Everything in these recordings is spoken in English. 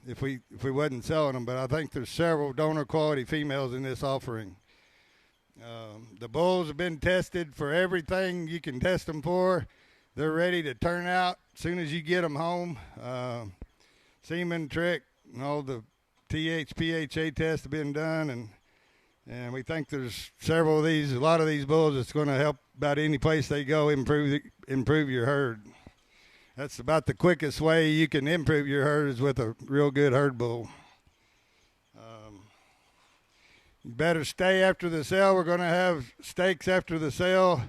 if we wasn't selling them. But I think there's several donor quality females in this offering. The bulls have been tested for everything you can test them for. They're ready to turn out as soon as you get them home. Semen trick and all the THPHA tests have been done, and we think there's a lot of these bulls that's going to help about any place they go improve your herd. That's about the quickest way you can improve your herd is with a real good herd bull. You better stay after the sale. We're going to have steaks after the sale.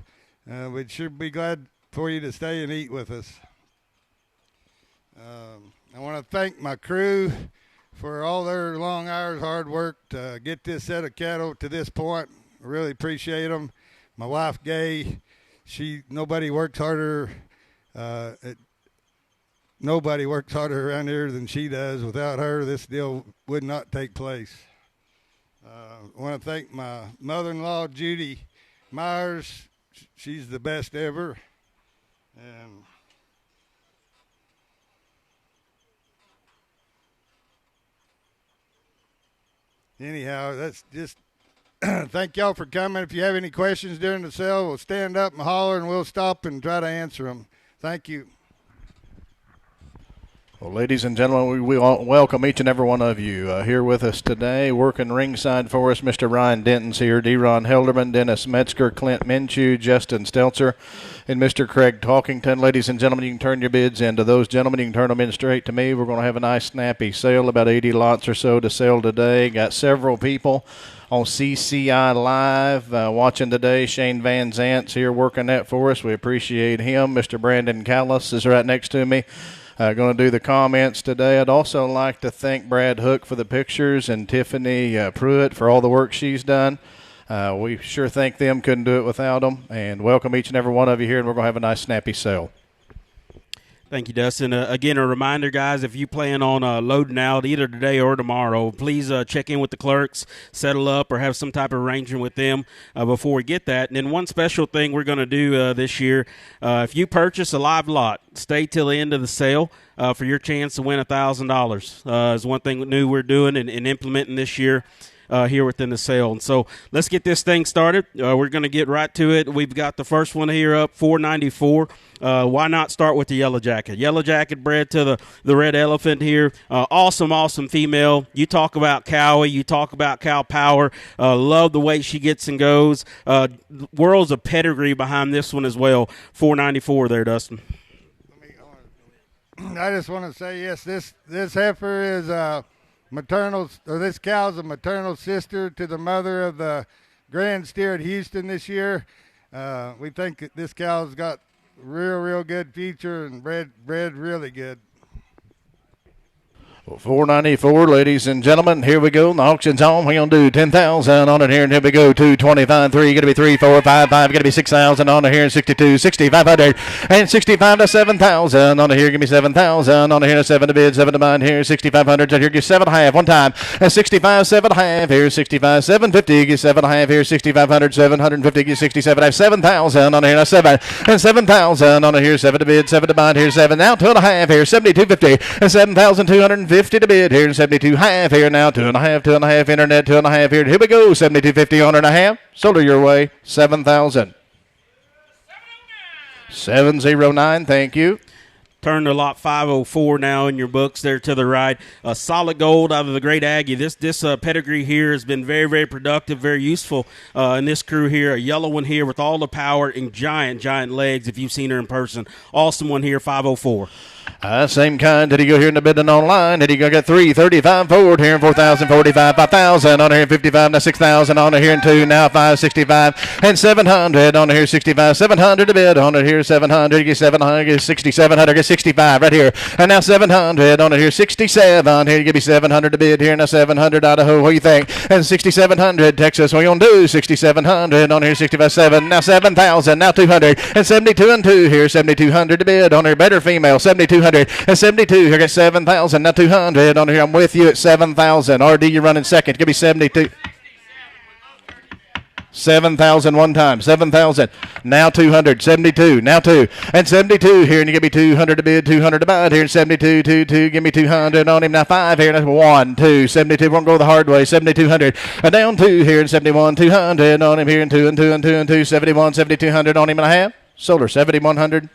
We'd sure be glad for you to stay and eat with us. I want to thank my crew for all their long hours, hard work to get this set of cattle to this point. I really appreciate them. My wife, Gay, nobody works harder around here than she does. Without her, this deal would not take place. I want to thank my mother-in-law, Judy Myers. She's the best ever. And anyhow, that's just thank y'all for coming. If you have any questions during the sale, we'll stand up and holler, and we'll stop and try to answer them. Thank you. Well, ladies and gentlemen, we welcome each and every one of you here with us today. Working ringside for us, Mr. Ryan Denton's here, D-Ron Helderman, Dennis Metzger, Clint Minshew, Justin Stelzer, and Mr. Craig Talkington. Ladies and gentlemen, you can turn your bids into those gentlemen. You can turn them in straight to me. We're going to have a nice, snappy sale, about 80 lots or so to sell today. Got several people on CCI.live watching today. Shane Van Zant's here working that for us. We appreciate him. Mr. Brandon Callis is right next to me. Going to do the comments today. I'd also like to thank Brad Hook for the pictures and Tiffany Pruitt for all the work she's done. We sure thank them. Couldn't do it without them. And welcome each and every one of you here, and we're going to have a nice, snappy sale. Thank you, Dustin. Again, a reminder, guys, if you plan on loading out either today or tomorrow, please check in with the clerks, settle up, or have some type of arrangement with them before we get that. And then one special thing we're going to do this year, if you purchase a live lot, stay till the end of the sale for your chance to win $1,000. Is one thing new we're doing and implementing this year. Here within the sale. And so let's get this thing started. We're going to get right to it. We've got the first one here up, $494. Why not start with the yellow jacket? Yellow jacket bred to the red elephant here. Awesome female. You talk about Cowie. You talk about cow power. Love the way she gets and goes. Worlds of pedigree behind this one as well. $494 there, Dustin. I just want to say, yes, this heifer is this cow's a maternal sister to the mother of the Grand Steer at Houston this year. We think that this cow's got real good future and bred really good. $494, ladies and gentlemen. Here we go. The auction's on. We're going to do $10,000 on it here, and here we go. 225, 3, going to be 3, 4, 5, 5, going to be $6,000 on it here, and 62, 6,500, and 65 to 7,000 on it here. Give me 7,000 on it here, 7 to bid, 7 to bind here, 6,500 here. Give 7.5 one time, and 65, 7.5 here, 65, 750. Give 7.5 here, 6,500, 750. Give 67, 7,000 on it here, now 7, and 7,000 on it here, 7 to bid, 7 to bind here, 7 now, 2.5 here, 72.50, and 7,250 to bid here, and 72.5 here now, 2.5 internet, 2.5 here. Here we go, 72.50 on it and a half. Sold her your way, 7,000. 709, thank you. Turn to lot 504 now in your books there to the right. Solid gold out of the Great Aggie. This pedigree here has been very productive, very useful in this crew here. A yellow one here with all the power and giant legs if you've seen her in person. Awesome one here, 504. Same kind. Did he go here in the bidding online? Did he go get 335 forward here, 4,045, 5,000 on here, 55 now 6,000 on it here, and 2 now 565 and 700 on it here, 65, 700 to bid on it here, 700, get 700, get 6,700, get 65 right here, and now 700 on it here, 67 here, give me 700 to bid here, now 700 Idaho, what do you think? And 6,700 Texas, what you gonna do? 6,700 on here, 65, 7, now 7,000, now 200, and 72 and 2 here, 7,200 to bid on here, better female, 7,200 and 72 here, get 7,000, now 200 on here, I'm with you at 7,000. RD, you're running second, give me 72. 7,000 one time. 7,000. Now 200. 72. Now 2. And 72 here. And you give me 200 to bid. 200 to buy here. 72. 2. Give me 200 on him. Now 5 here. And that's 1, 2. 72. Won't go the hard way. 7,200. Down 2 here. And 71. 200 on him here. And 2 and 2 and 2 and 2. 71. 7,200 on him and a half. Sold her. 7,100.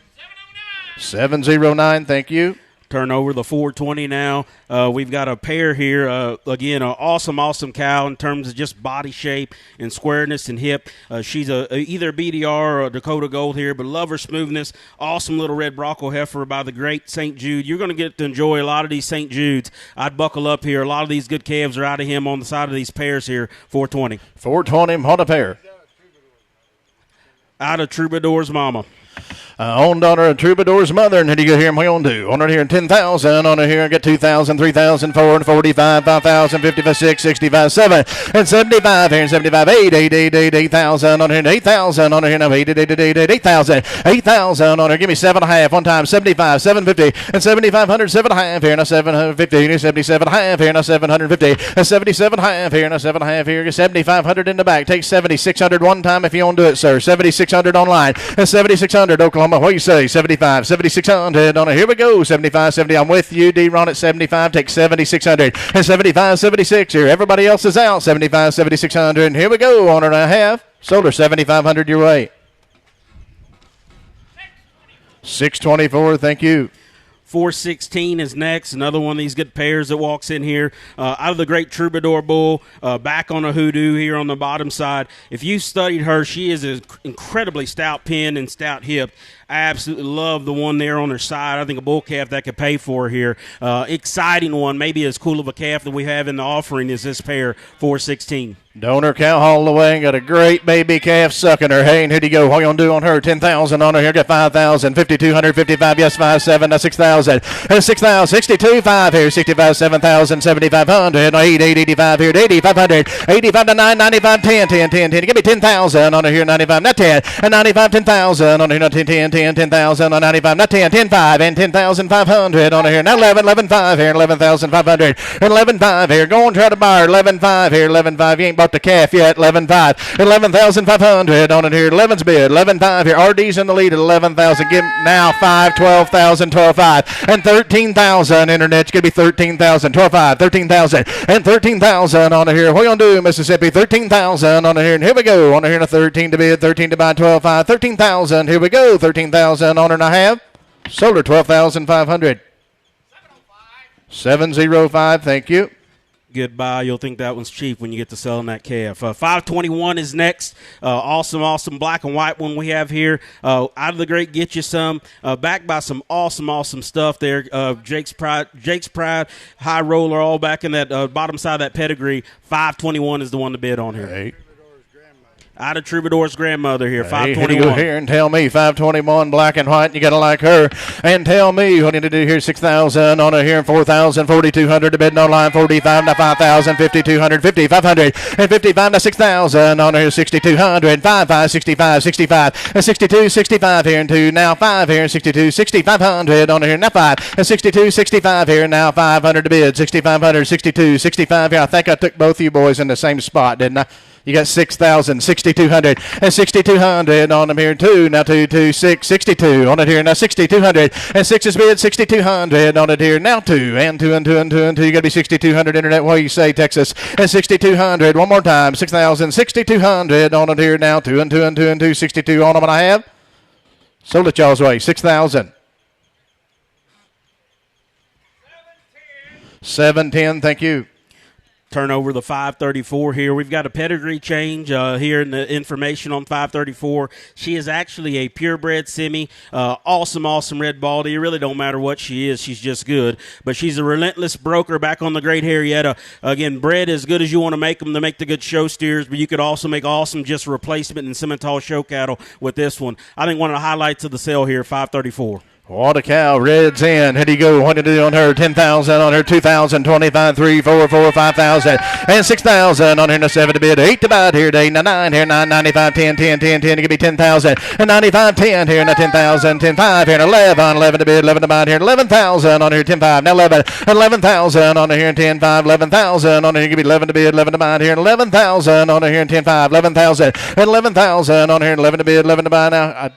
709. Thank you. Turn over the 420 now. We've got a pair here. Again, an awesome cow in terms of just body shape and squareness and hip. She's either a BDR or a Dakota Gold here, but love her smoothness. Awesome little red Bronco heifer by the great St. Jude. You're going to get to enjoy a lot of these St. Judes. I'd buckle up here. A lot of these good calves are out of him on the side of these pairs here. 420. 420 on a pair. Out of Troubadour's mama. On daughter of Troubadour's mother, and here you go here, what you gonna do? On her here, 10,000, on her here, get 2,000, 3,000, 4, and 45, 5,000, 55, 6, 65, 7, and 75 here, and 75, 8,000, on her, 8,000, on her here, now 8,000, 8,000, on her, give me 7.5, one time, 75, 750, and 7,500, 7.5 here, now 750, and 77.5 here, now 750, and 77.5 here, now 7.5 here, 7,500 in the back, take 7,600 one time if you want to do it, sir, 7,600 online, and 7,600, Oklahoma. What do you say? 75, 7,600 on it. Here we go. 75, 70. I'm with you, D-Ron at 75. Take 7,600. And 75, 76 here. Everybody else is out. 75, 7,600. And here we go. On her and a half. Sold her 7,500 your way. 624. Thank you. 416 is next. Another one of these good pairs that walks in here. Out of the great Troubadour bull, back on a hoodoo here on the bottom side. If you studied her, she is an incredibly stout pin and stout hip. I absolutely love the one there on her side. I think a bull calf that could pay for her here. Exciting one. Maybe as cool of a calf that we have in the offering as this pair, 416. Donor cow hauled away and got a great baby calf sucking her. Hey, and here you go. What you going to do on her? 10,000 on her. Here, got 5,000, 5,200, 55, yes, 5,7, now 6,000. And 6,000, 62, 5 here, 65, 7,000, 7,500, 8, 85 here, 8,500, 85 to 9, 95, 10, 10, 10, 10. Give me 10,000 on her here, 95, not 10, and 95, 10,000 on her here, 10, 10, 10, 10,000 on 95, not 10, 10, 5, and 10,500 on her here, now 11, 11, 5 here, 11,500, and 11, 5 here. Go and try to buy her, 11, 5 here, 11, 5. You ain't bought the calf yet, 11.5, 11,500 on it here, 11's bid, 11.5 here, RD's in the lead at 11,000, give now 5, 12,000, 12.5, and 13,000, internet's going to be 13,000, 12.5, 13,000, and 13,000 on it here, what are you going to do, Mississippi, 13,000 on it here, and here we go, on it here, a 13 to bid, 13 to buy, 12.5, 13,000, here we go, 13,000 on it and a half, sold her 12,500, 705, thank you. Goodbye. You'll think that one's cheap when you get to selling that calf. 521 is next. Awesome black and white one we have here. Out of the great, get you some. Backed by some awesome stuff there. Jake's Pride, High Roller, all back in that bottom side of that pedigree. 521 is the one to bid on here. Hey. Out of Troubadour's grandmother here, 521. Hey, go here and tell me, 521, black and white, you got to like her. And tell me what you need to do here, 6,000 on her here, 4,000, 4,200 to bid online, 45 to 5,000, 5,200, 5,500, and 55 to 6,000 on her here, 6,200, 5, 65, 65, and 62, 65 here, and 2, now 5 here, 62, 6,500 on her here, now 5, and 62, 65 here, now 500 to bid, 6,500, 62, 65 here. I think I took both you boys in the same spot, didn't I? You got 6,000, 6,200, and 6,200 on them here, 2, now 2, 2, 6, 62 on it here, now 6,200, and 6 is bid, 6,200 on it here, now 2, and 2, and 2, and 2, and 2, you got to be 6,200 internet, what do you say, Texas, and 6,200, one more time, 6,000, 6,200 on it here, now 2, and 2, and 2, and 2, 62 on them, and I have, sold it y'all's way, 6,000. 710, thank you. Turn over the 534 here. We've got a pedigree change here in the information on 534. She is actually a purebred semi. Awesome red baldy. It really don't matter what she is. She's just good. But she's a relentless broker back on the Great Harrietta. Again, bred as good as you want to make them to make the good show steers, but you could also make awesome just replacement and Simmental show cattle with this one. I think one of the highlights of the sale here, 534. What a cow. Red's in. Here you go. What did you do on her? 10,000 on her. 2,000, 25, 3, 4, 4, 5,000. And 6,000 on her. And a 7 to bid. 8 to bid here. 8, 9 here. 9, 95, 10, 10, 10, 10. To give me 10,000. And 95, 10 here. And a 10,000, 10, 5 here. And 11, 11 to bid. 11 to bid here. 11,000 on here. 10, 5. Now 11. 11,000 on here. 10, 5. 11,000 on here. Give me 11 to bid. 11 to bid here. And 11,000 on here. 10, 5. 11,000. And 11,000 on here. 11 to bid. 11 to bid. Now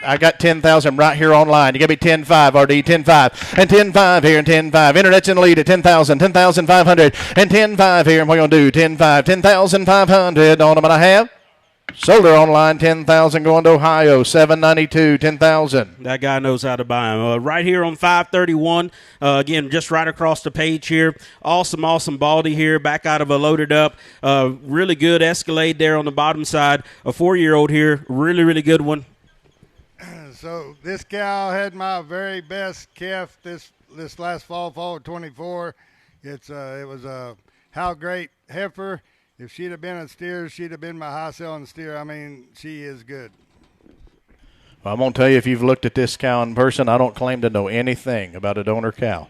I got 10,000 right here online. You give me 10.5, RD, 10.5, and 10.5 here, and 10.5. Internet's in the lead at 10,000, 10,500, and 10.5 here. And what are you going to do? 10.5, 10,500 on them, and I have. Sold her online, 10,000 going to Ohio, 792, 10,000. That guy knows how to buy them. Right here on 531, again, just right across the page here. Awesome Baldy here, back out of a loaded up. Really good Escalade there on the bottom side. A 4-year-old here, really good one. So this cow had my very best calf this last fall 24. It was a How Great heifer. If she'd have been a steer, she'd have been my high selling steer. I mean, she is good. Well, I'm going to tell you, if you've looked at this cow in person, I don't claim to know anything about a donor cow.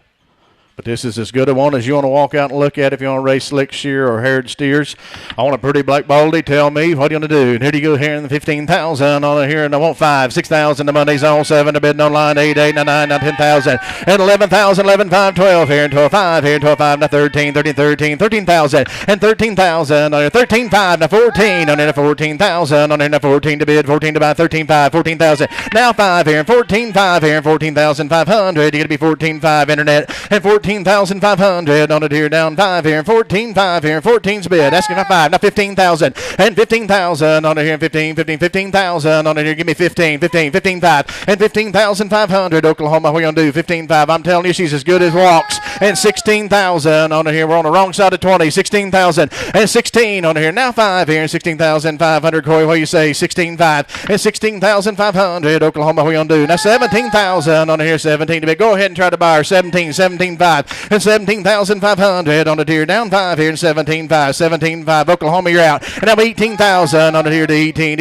But this is as good a one as you want to walk out and look at if you want to raise slick shear or haired steers. I want a pretty black baldy. Tell me, what are you going to do? And here you go here in the 15,000 on it here. And I want 5, 6,000. The Monday's on 7. The bidding online 8, 8, 9, 9, 10,000. And 11,000, 11, 5, 12 here. And 12, 5 here. 12, 5, now 13, 13, 13, 13,000. And 13,000 on here. 13, 5, now 14 on here. 14,000 on here. Now 14 to bid. 14 to buy. 13, 5, 14,000. Now 5 here. And 14, 5 here. And 14,500. You're going to be 14, 5 internet. And 14,500 on it here, down 5 here, 14,5 here, 14's bid, asking for 5, now 15,000, and 15,000 on it here, 15,000 on it here, give me 15, 15,5, and 15,500, Oklahoma, what are you going to do, 15,5, I'm telling you, she's as good as walks, and 16,000 on it here, we're on the wrong side of 20, 16,000, and 16 on it here, now 5 here, and 16,500, Corey, what do you say, 16,5, and 16,500, Oklahoma, what are you going to do, now 17,000 on it here, 17 to bid, go ahead and try to buy her, 17,5, and 17,500 on the tier, down 5 here, and 17,5, 17,5, Oklahoma, you're out, and now 18,000 on the tier to 18,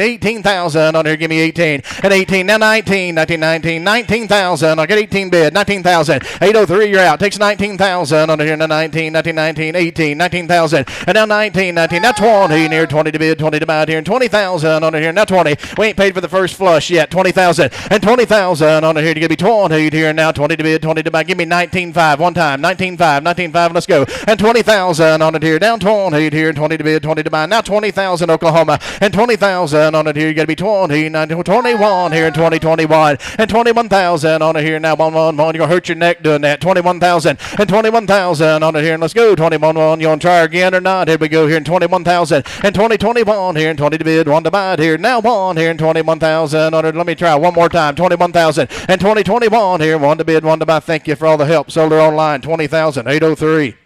18,000 on here, give me 18, and 18, now 19, 19,000, I get 18 bid, 19,000, 803, you're out, takes 19,000 on the tier, now 19, 18, 19,000, and now 19, now 20, near 20 to bid, 20 to buy here, and 20,000 on the here, now 20, we ain't paid for the first flush yet, 20,000, and 20,000 on the here to give me 20 here, and now 20 to bid, 20 to buy, give me 19.5 one time, 19.5, let's go, and 20,000 on it here, down 20 here, 20 to bid, 20 to buy, now 20,000 Oklahoma, and 20,000 on it here, you got to be 20, 19, 21 here, and 2021, and 21,000 on it here, now 1, you're going to hurt your neck doing that, 21,000, and 21,000 on it here, and let's go, 21, you want to try again or not, here we go here, and 21,000, and 2021 here, and 20 to bid, 1 to buy here, now 1 here, and 21,000 on it, let me try one more time, 21,000, and 2021 here, 1 to bid, 1 to buy, thank you for all the help, sold her online, 20,000, 803.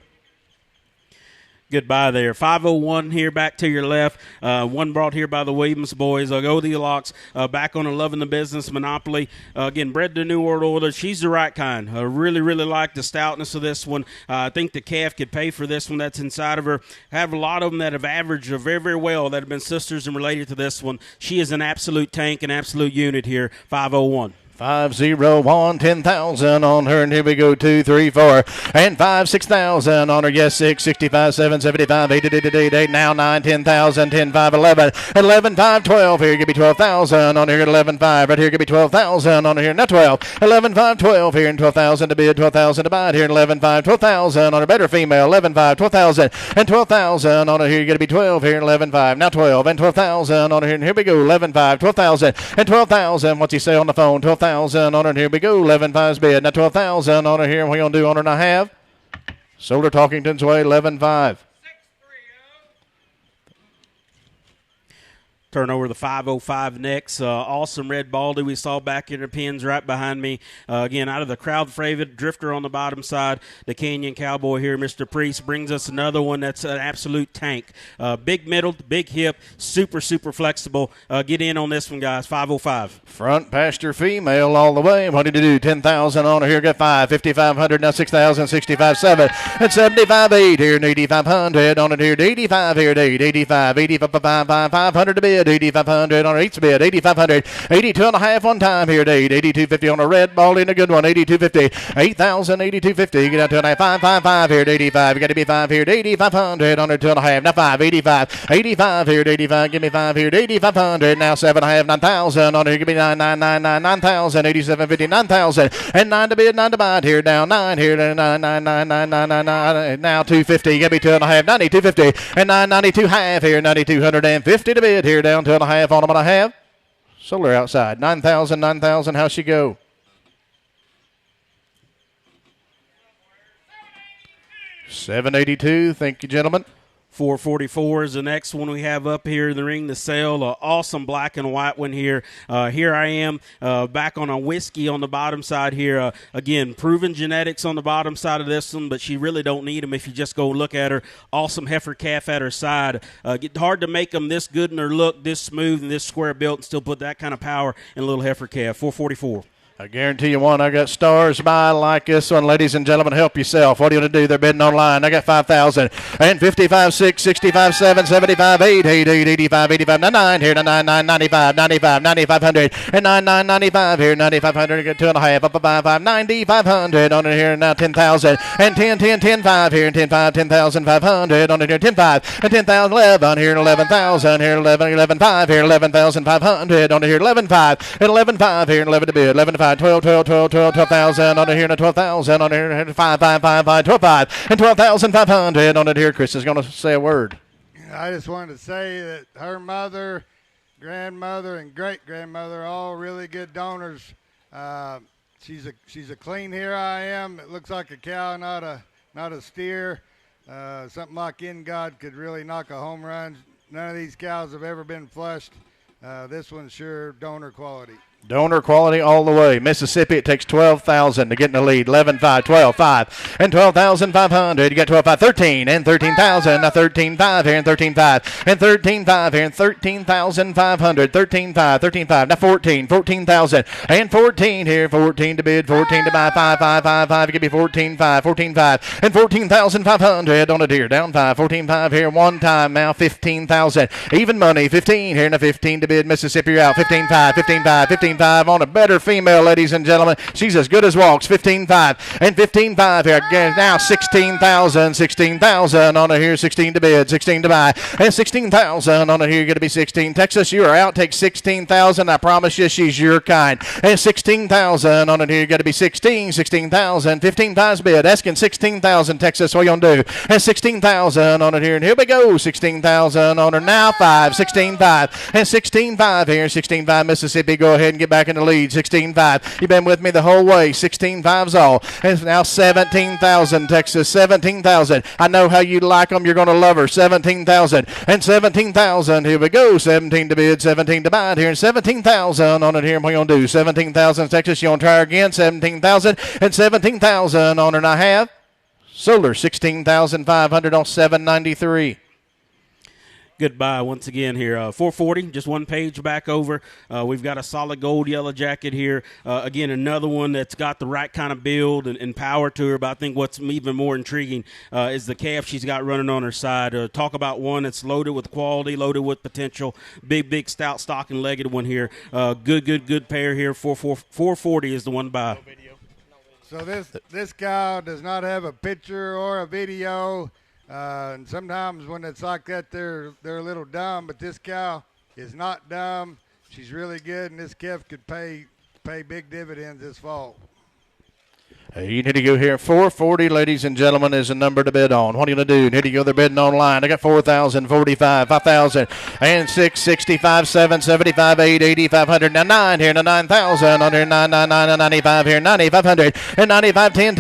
Goodbye there. 501 here back to your left. One brought here by the Williams boys. Goldilocks back on a Loving the Business Monopoly. Again, bred to New World Order. She's the right kind. I really like the stoutness of this one. I think the calf could pay for this one that's inside of her. Have a lot of them that have averaged very well that have been sisters and related to this one. She is an absolute tank, an absolute unit here. 501. 501, 10,000 on her, and here we go, 2, 3, 4, and 5, 6,000 on her, yes, 6, 65, 7, 75, 8, 8, now 9, 10,000, 10, 5, 11, 11, 5, 12, here, give me 12,000 on here, 11, 5, right here, give me 12,000 on here, now 12, 11, 5, 12 here, and 12,000 to bid, 12,000 to buy here, 11, 5, 12,000 on her, better female, 11, 5, 12,000, and 12,000 on her, here, you got to be 12 here, 11, 5, now 12, and 12,000 on her, and here we go, 11, 5, 12,000, and 12,000, what's he say on the phone, 12,000 on her, and here we go, 11.5's bid, now 12,000 on her here, and what are you going to do on her, and I have? Sold her Talkington's Way, 11.5. Turn over the 505 next. Awesome red baldy we saw back in the pins right behind me. Again, out of the crowd favorite, Drifter on the bottom side. The Canyon Cowboy here, Mr. Priest, brings us another one that's an absolute tank. Big middle, big hip, super flexible. Get in on this one, guys. 505. Front pasture female all the way. What did you do? 10,000 on her here. Got 5. 5,500. Now 6,000. 65, 7. And 75, 8 here. And 8,500 on it here. 85 here. 8, 85. 85, 500 to bid. bid, 8,500 on each bid, 8,500, 82 and a half one time here to 8, 82.50 on a red ball in a good one, 82.50, 8,000, 82.50, get out to a 555 here to 85, you got to be 5 here to 8,500 on a 2 and a half, now 5, 85, 85 here to 85, give me 5 here to 8,500, now 7 and a half, 9,000 on here, give me 9,000, 87.50, 9,000, and 9 to bid, 9 to buy here, down 9 here to 9,999, now 250, give me 2 and a half, 92.50, and 992 half here, 9,250 to bid here, down 2 and a half on them and a half. Solar outside, 9,000, how's she go? $782, thank you, gentlemen. 444 is the next one we have up here in the ring to sell. Awesome black and white one here. Here I am back on a whiskey on the bottom side here. Again, proven genetics on the bottom side of this one, but she really don't need them if you just go look at her. Awesome heifer calf at her side. Get hard to make them this good in her look, this smooth and this square built, and still put that kind of power in a little heifer calf. 444. I guarantee you one. I got stars by like this one. Ladies and gentlemen, help yourself. What are you going to do? They're bidding online. I got 5,000 and 55, 6, 65, 7, 75, 8, 8, 8, 85, 85, 99 here, 99, 95, 95, 9,500, and 99, here, 9,500. Get 2 and a half, up a 5, 9,500 on it here, now 10,000, and 10, 10, 5 here, and 10, 5, 10,500 on it here, 10, 5, and 10,000, 11 here, 11,000 here, 11, 5 here, 11,500 on it here, 11, 5, and 11, 5 here, and 11 to bid, 11, 5. 12, 12,000 on it here, and 12,000 on it here, 5, 12, 5, and 12,500 on it here. Chris is going to say a word. I just wanted to say that her mother, grandmother, and great-grandmother are all really good donors. She's a clean here I am. It looks like a cow, not a steer. Something like In God could really knock a home run. None of these cows have ever been flushed. This one's sure donor quality. Donor quality all the way. Mississippi, it takes 12,000 to get in the lead. 11, 5, 12, 5, and 12,500. You got 12, 5, 13, and 13,000. Now 13, 5 here, and 13, 5, and 13, 5 here, and 13,500. 13, 5, 13, 5. Now 14, 14,000, and 14 here. 14 to bid, 14 to buy. 5, 5, 5, 5. It could be 14, 5, 14, 5, and 14,500 on it here. Down 5, 14, 5 here. One time now 15,000. Even money, 15 here, and a 15 to bid. Mississippi, you're out. 15, 5, 15, 5, 15. 5 on a better female, ladies and gentlemen. She's as good as walks. 15-5 and 15-5 here. Again, now 16,000 on it here. 16 to bid, 16 to buy, and 16,000 on it here. You're going to be 16. Texas, you are out. Take 16,000. I promise you, she's your kind. And 16,000 on it here. You're going to be 16, 16,000. 15-5's bid. Asking 16,000. Texas, what you going to do? And 16,000 on it here. And here we go. 16,000 on her. Now 5, 16-5, and 16-5 here. 16-5 Mississippi. Go ahead and get back in the lead. 16-5. You've been with me the whole way. 16-5's all. And now 17,000, Texas. 17,000. I know how you like them. You're going to love her. 17,000 and 17,000. Here we go. 17 to bid, 17 to buy it here. And 17,000 on it here. What are you going to do? 17,000, Texas. You want to try again? 17,000 and 17,000 on her. And I have Solar 16,500 on 793. Goodbye once again here. 440, just one page back over. We've got a solid gold yellow jacket here. Again, another one that's got the right kind of build and power to her. But I think what's even more intriguing is the calf she's got running on her side. Talk about one that's loaded with quality, loaded with potential. Big, stout, stock, and legged one here. Good pair here. 440 is the one by. So this cow does not have a picture or a video. And sometimes when it's like that, they're a little dumb, but this cow is not dumb. She's really good, and this calf could pay big dividends this fall. You need to go here. 440, ladies and gentlemen, is the number to bid on. What are you going to do? You need to go there bidding online. I got 4,000, 45, 5,000, and 6, 65, 7, 75, 8, 8,500. Now 9 here, now 9,000. On here, 9, 95 here, 9,500, and 95, 10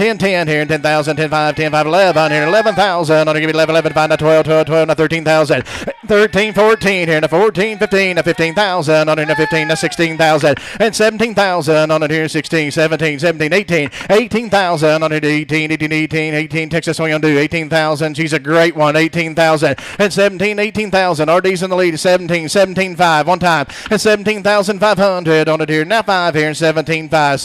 here, and 10,000, 10, 5, 10, 5, 11 here, 11,000. On here, give me 11, 5, now 12, now 13,000, 13, 14 here, now 14, 15, now 15,000. On here, now 15, now 16,000, and 17,000. On it here, 16, 17, 18, 18,000 on it, 18, Texas, what are you going to do? 18,000, she's a great one, 18,000, and 17, 18,000, RD's in the lead, 17, 5, one time, and 17,500 on it here, now 5 here, and 17, 5,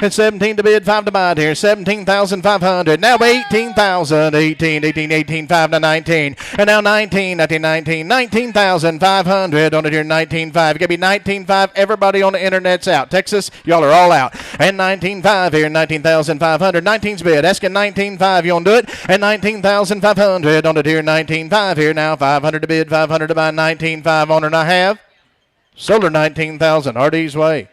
and 17 to bid, 5 to buy it here, 17,500, now 18,000, 18, 5, now 19, 19,500 on it here, 19.5. It got to be 19.5. Everybody on the internet's out. Texas, y'all are all out. And 19.5 here, 19,500. 19's bid. Asking 19.5. You want to do it? And 19,500 on it here, 19.5 here now. 500 to bid, 500 to buy, 19.5 on it. And I have sold her 19,000. RD's way.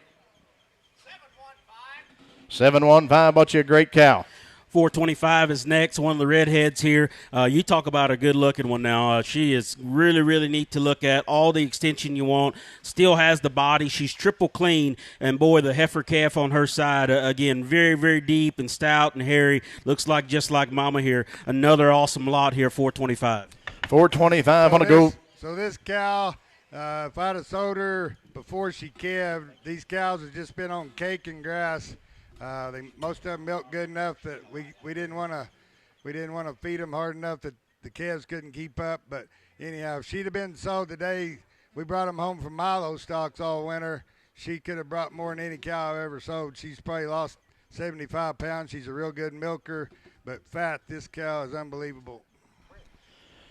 715 bought you a great cow. 425 is next, one of the redheads here. You talk about a good-looking one now. She is really, really neat to look at. All the extension you want. Still has the body. She's triple clean. And, boy, the heifer calf on her side, again, very, very deep and stout and hairy. Looks like just like Mama here. Another awesome lot here, 425. 425 on the go. So this cow, if I'd have sold her before she calved, these cows have just been on cake and grass. Most of them milked good enough that we didn't want to feed them hard enough that the calves couldn't keep up. But anyhow, if she'd have been sold today, we brought them home from Milo stocks all winter. She could have brought more than any cow I've ever sold. She's probably lost 75 pounds. She's a real good milker, but fat. This cow is unbelievable.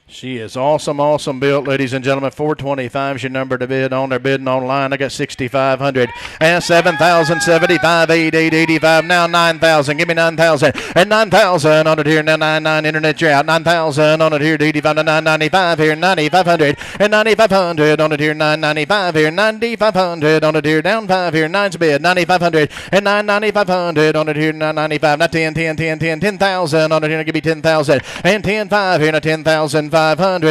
She is awesome built, ladies and gentlemen. 425 is your number to bid on. They're bidding online. I got 6,500 and 7,000, 75, 88, 85. Now 9,000. Give me 9,000 and 9,000 on it here. Now 99 internet. You're out. 9,000 on it here. 85 to 995 here. 9,500 and 9,500 on it here. 995 here. 9,500 on it here. Down 5 here. 9's bid. 9,500 and 9,500 on it here. 995. Now 10, 10,000 on it here. Give me 10,000 and 10,500 here. Now 10,500.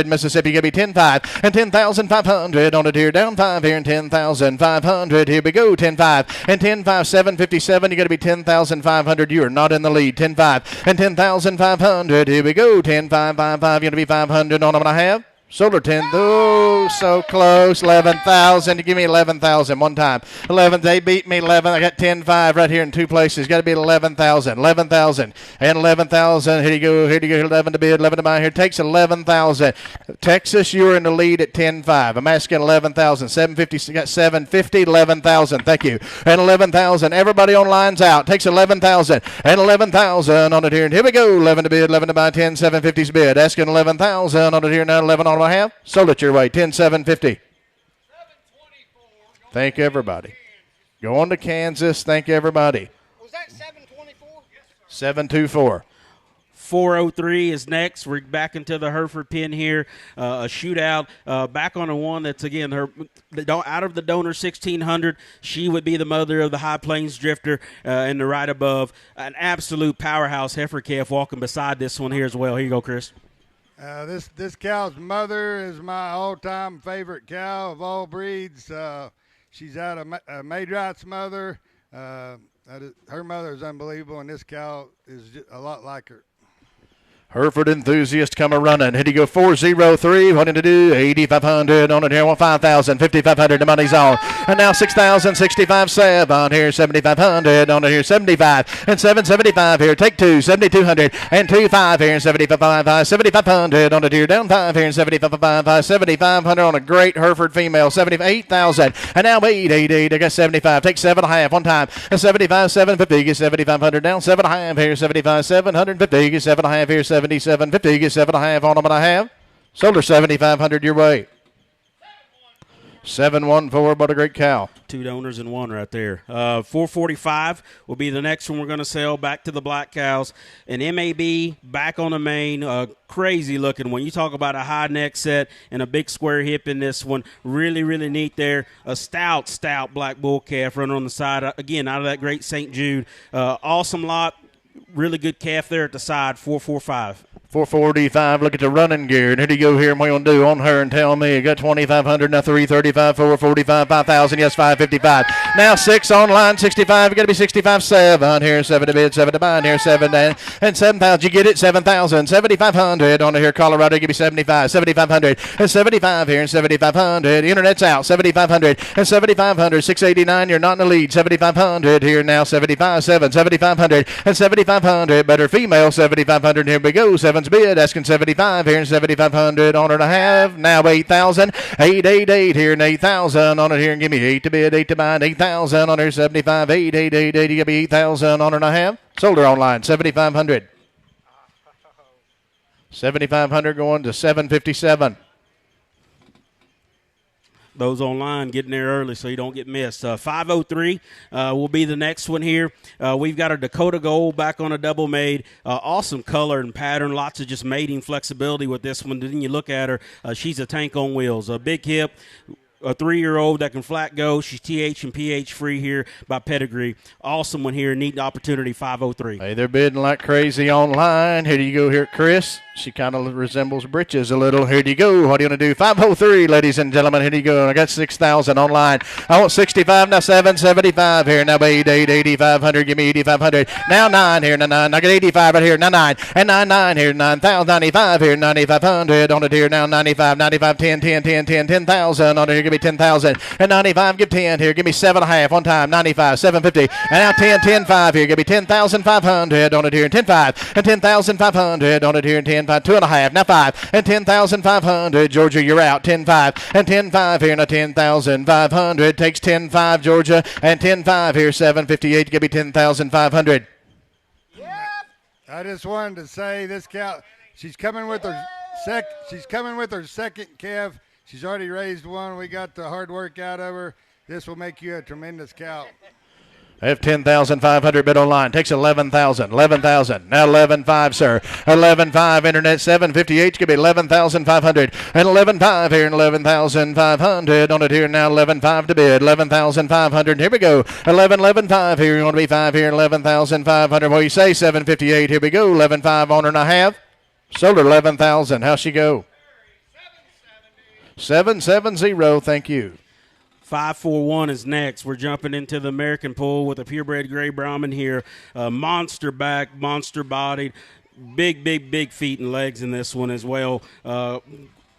Mississippi, give me 10.5 and 10,500 on it here. Down 5 here and 10,500. Here we go. 10.5 and 10.5. 757. You got to be 10,500. You are not in the lead. 10.5 and 10,500. Here we go. 10.555. You're going to be 500 on them. And I have sold her 10. Oh, so close. 11,000. You give me 11,000 one time. 11. They beat me 11. I got 10.5 right here in two places. Got to be 11,000. 11,000 and 11,000. Here you go. 11 to bid. 11 to buy. Here takes 11,000. Texas, you're in the lead at 10.5. I'm asking 11,000. 750. Got 750. 11,000. Thank you. And 11,000. Everybody on line's out. Takes 11,000 and 11,000 on it here. And here we go. 11 to bid. 11 to buy. 10. 750's bid. Asking 11,000 on it here now. 11 on I have. Sold it your way. 10,750. Thank everybody. Going to Kansas. Thank everybody. Was that 724? 724. 403 is next. We're back into the Hereford pen here. A shootout. Back on a one that's, again, out of the donor 1,600. She would be the mother of the High Plains Drifter in the right above. An absolute powerhouse heifer calf walking beside this one here as well. Here you go, Chris. This cow's mother is my all-time favorite cow of all breeds. She's out of Maidright's mother. Her mother is unbelievable, and this cow is a lot like her. Hereford enthusiast come a running. Here you go, 403. What to do? 8,500 on it here. 5,000, 5,500. The money's on. And now 6,000, 65, 7 here. 7,500 on it here. 75 and 775 here. Take 2, 7,200 and 2,5 here. 75, 7,500 on it here. Down 5 here. 75, 7,500 on a great Hereford female. 78,000 and now 888. I got 75. Take 7.5 one time. And 75, 750. Get 7,500 down. 7.5 here. 75, 750. Get 7.5 here. 77.50. Get 7.5 on them, and I have sold her 7,500 your way. 714. What a great cow. Two donors and one right there. 445 will be the next one we're going to sell. Back to the black cows. An MAB back on the main. Crazy looking one. You talk about a high neck set and a big square hip in this one. Really, really neat there. A stout black bull calf running on the side. Again, out of that great St. Jude. Awesome lot. Really good calf there at the side, 445. 445. Look at the running gear. And here you go here. And what you want to do on her and tell me? You got 2,500, now 335, 445, 5,000. Yes, 555. Now 6 online, 65. You got to be 65, 7 here. 7 to bid, 7 to buy. Here 7 and 7,000. You get it, 7,000, 7,500 on here. Colorado, give me 75, 7,500 and 75 here and 7,500. Internet's out, 7,500 and 7,500. 689. You're not in the lead. 7,500 here now. 75, 7, 7,500 and 7,500. Better female, 7,500. Here we go. 7's bid, asking 75 here and 7,500 on her and a half. Now 8,000, 888 here and 8,000 on it here and give me 8 to bid, 8 to buy, 8,000 on her. 75, 888, you give me 8,000 on her and a half. Sold her online, 7,500. 7,500 going to 757. Those online getting there early so you don't get missed. 503 will be the next one here. We've got a Dakota Gold back on a double made. Awesome color and pattern. Lots of just mating flexibility with this one. Then you look at her. She's a tank on wheels. A big hip. A 3-year-old that can flat go. She's TH and PH free here by pedigree. Awesome one here. Neat opportunity, 503. Hey, they're bidding like crazy online. Here you go here, Chris. She kind of resembles Britches a little. Here you go. What do you want to do? 503, ladies and gentlemen. Here you go. I got 6,000 online. I want 65, now 775 here. Now 8,500. Give me 8,500. Now 9 here. Now 9. I got 85 right here. Now 9. And 99 here. 9,000. 95 here. 9,500 on it here. Now 95. 95, 10, 10, 10, 10, 10,000 on it here. Give me 10,000. And 95. Give 10 here. Give me 7.5 one time. 95, 750. And now 10, 10, 5 here. Give me 10,500 on it here. And 10, 5. And 10,500 on it here. And 10, 5, 2.5, now 5, and 10,500. Georgia, you're out. 10, 5, and 10, 5 here. Now 10,500 takes 10, 5, Georgia, and 10, 5 here. 758. Give me 10,500. I just wanted to say this cow. She's coming with her second calf. She's already raised one. We got the hard work out of her. This will make you a tremendous cow. I have 10,500 bid online. Takes 11,000. 11,000. Now 11.5, sir. 11.5 internet. 758. Could be 11,500. And 11.5 here and 11,500 on it here. Now 11.5 to bid. 11,500. Here we go. 11.5 here. You want to be 5 here. 11,500. What do you say? 758. Here we go. 11.5 on her and a half. Sold her 11,000. How's she go? 770. Thank you. 541 is next. We're jumping into the American pool with a purebred gray Brahmin here. Monster back, monster bodied, big feet and legs in this one as well.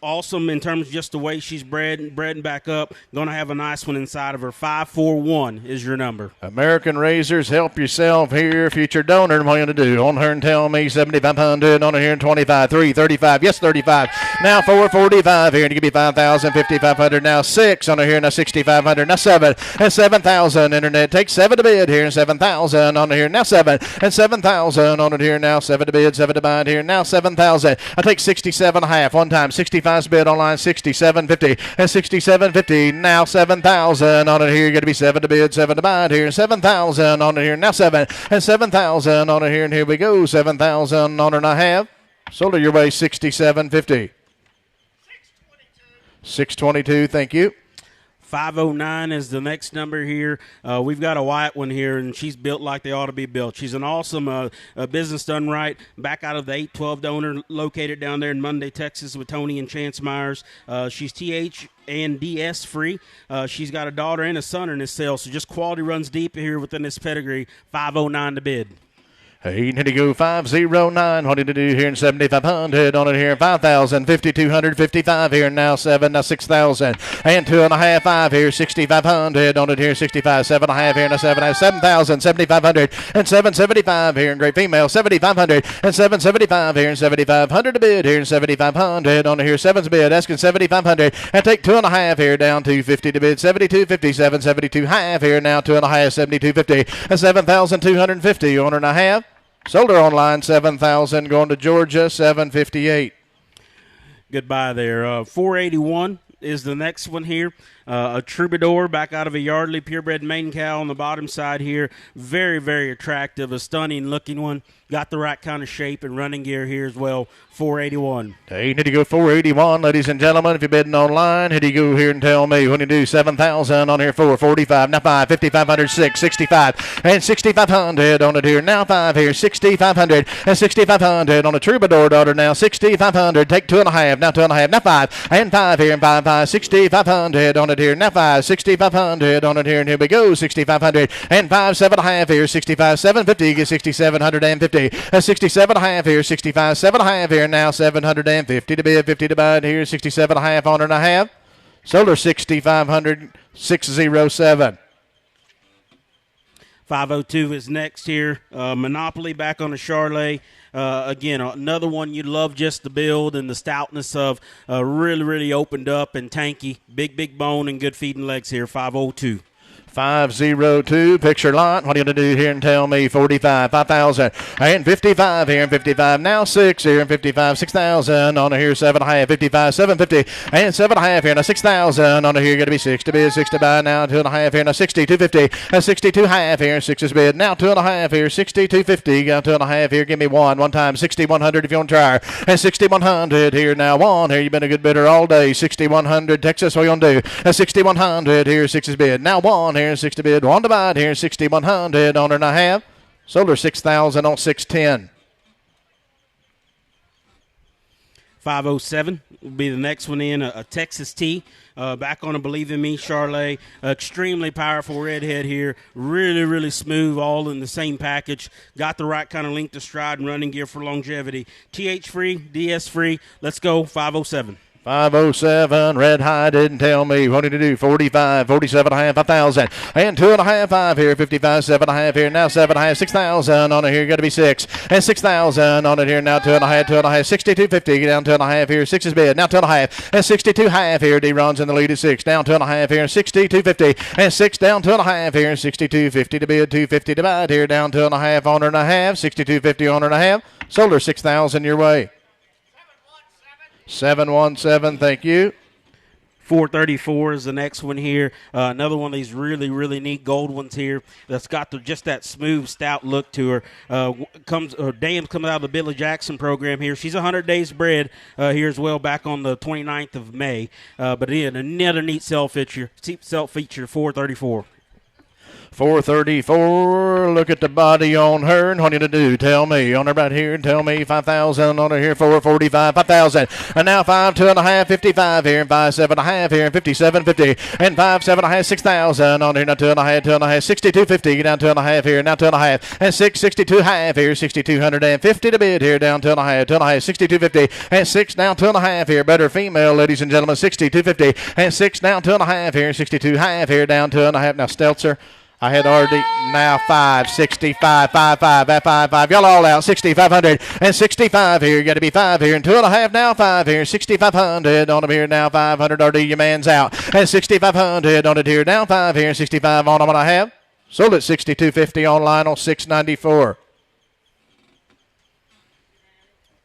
Awesome in terms of just the way she's bred and back up. Going to have a nice one inside of her. 541 is your number. American Razors, help yourself here. Future donor, what are you going to do? On her and tell me 7,500. On her here and 25. 335. Yes, 35. Now 445 here. And give me 5,000. 5,500. Now 6 on her here. Now 6,500. Now 7. And 7,000. Internet takes 7 to bid here. And 7,000 on her here. Now 7. And 7,000 on it here. Now 7 to bid. 7 to buy here. Now 7,000. I take 67.5 one time. 65 bid online. 67.50 and 67.50. Now 7,000 on it here. You're going to be 7 to bid, 7 to buy here. 7,000 on it here. Now 7 and 7,000 on it here. And here we go. 7,000 on it and a half. Sold her your way. 67.50. 622. Thank you. 509 is the next number here. We've got a white one here, and she's built like they ought to be built. She's an awesome business done right. Back out of the 812 donor, located down there in Monday, Texas, with Tony and Chance Myers. She's TH and DS free. She's got a daughter and a son in this sale, so just quality runs deep here within this pedigree. 509 to bid. Hey, need to go 509. What did you do here in 7,500 on it here? 5,000, 5,255 here now 7, now 6,000 and 2.5 5 here 6,500 on it here 65 7.5 here now 7 7,000 7,500 and 775 here in great female 7,500 and 775 here and 7,500 to bid here and 7,500 on it here 7's bid asking 7,500 and take 2.5 here down 250 to bid 72.57 72 half here now 2.5 72.50 and 7,250 on her and a half. Sold her online, 7,000 going to Georgia, 758. Goodbye there. 481 is the next one here. A Troubadour back out of a Yardley purebred main cow on the bottom side here. Very attractive, a stunning looking one. Got the right kind of shape and running gear here as well. 481. Hey, need to go 481, ladies and gentlemen. If you're bidding online, here you go here and tell me when you do 7,000 on here 445. Now 5, 5,500, 6, 65 and 6,500 on it here. Now 5 here, 6,500 and 6,500 on a Troubadour daughter now 6,500. Take 2.5. Now 2.5. Now 5 and 5 here and 5 5 6,500 on it here. Now 5 6,500 on it here and here we go 6,500 and 5 7.5 here 65 750 get 6,750 67.5 here 65 7.5 here now 750 to bid 50 to buy it here 67.5 on her and a half. Sold her 6,500 607. 502 is next here. Monopoly back on the Charlet. Again, another one you'd love just the build and the stoutness of really opened up and tanky. Big bone and good feet and legs here. 502. 502, picture lot. What are you going to do here and tell me? 45, 5,000, and 55 here, and 55. Now 6 here, and 55, 6,000. On here, 7.5, 55, 750, and 7.5 here, now 6,000. On here, going to be 6 to bid, 6 to buy. Now 2.5 here, now 60, 250, 62 half here, 6 is bid. Now 2.5 here, 60, 250. Got 2.5 here, give me one time, 6,100 if you want to try her. And 6,100 here, now 1 here. You've been a good bidder all day. 6,100, Texas, what you going to do? 6,100 here, 6 is bid. Now 1 here, 6 to bid, 1 to buy here, 6,100 on her and a half. Sold her 6,000 on 610. 507 will be the next one in, a Texas T. Back on a Believe in Me, Charlotte. Extremely powerful redhead here. Really, really smooth, all in the same package. Got the right kind of length to stride and running gear for longevity. TH free, DS free. Let's go, 507. 507, red high didn't tell me. What did he do? 45, 47.5, 5,000. And 2.5, 5 here, 55, 7.5 here. Now 7.5, 6,000 on it here. Got to be 6. And 6,000 on it here. Now 2.5, 2.5, 62.50. Get down 2.5 here. 6 is bid. Now 2.5. And 62 half here. D-Ron's in the lead at 6. Down 2.5 here. 62.50. And 6 down 2.5 here. 62.50 to bid. 250 to buy here. Down 2.5 on her and a half. 62.50 on her and a half. Sold her 6,000 your way. 717, thank you. 434 is the next one here. Another one of these really, really neat gold ones here that's got just that smooth, stout look to her. Dam's coming out of the Billy Jackson program here. She's 100 days bred here as well, back on the 29th of May. But again, another neat cell feature, 434. 434, look at the body on her, and what are you going to do? Tell me. On her right here, tell me. 5,000 on her here, 445, 5,000. And now 5, 2.5, 55 here, and 5, 7.5 here, and 57.50. And 5, 7.5, 6,000 on here, now 2.5, 62.50. Get down 2.5 here, now 2.5. And 6, 62 half here, 6,250 to bid here, down 2.5, 62.50. And 6 down 2.5 here, better female, ladies and gentlemen, 62.50. And 6 down 2.5 here, 62 half here, down 2.5. Now Stelzer. I had already now 5, 65, 5, 5. Y'all all out, 6,500 and 65 here. You got to be 5 here and 2.5 now, 5 here, 6,500 on them here now, 500. RD, your man's out, and 6,500 on it here now, 5 here, 65 on them and I have. Sold at 62.50 online on 694.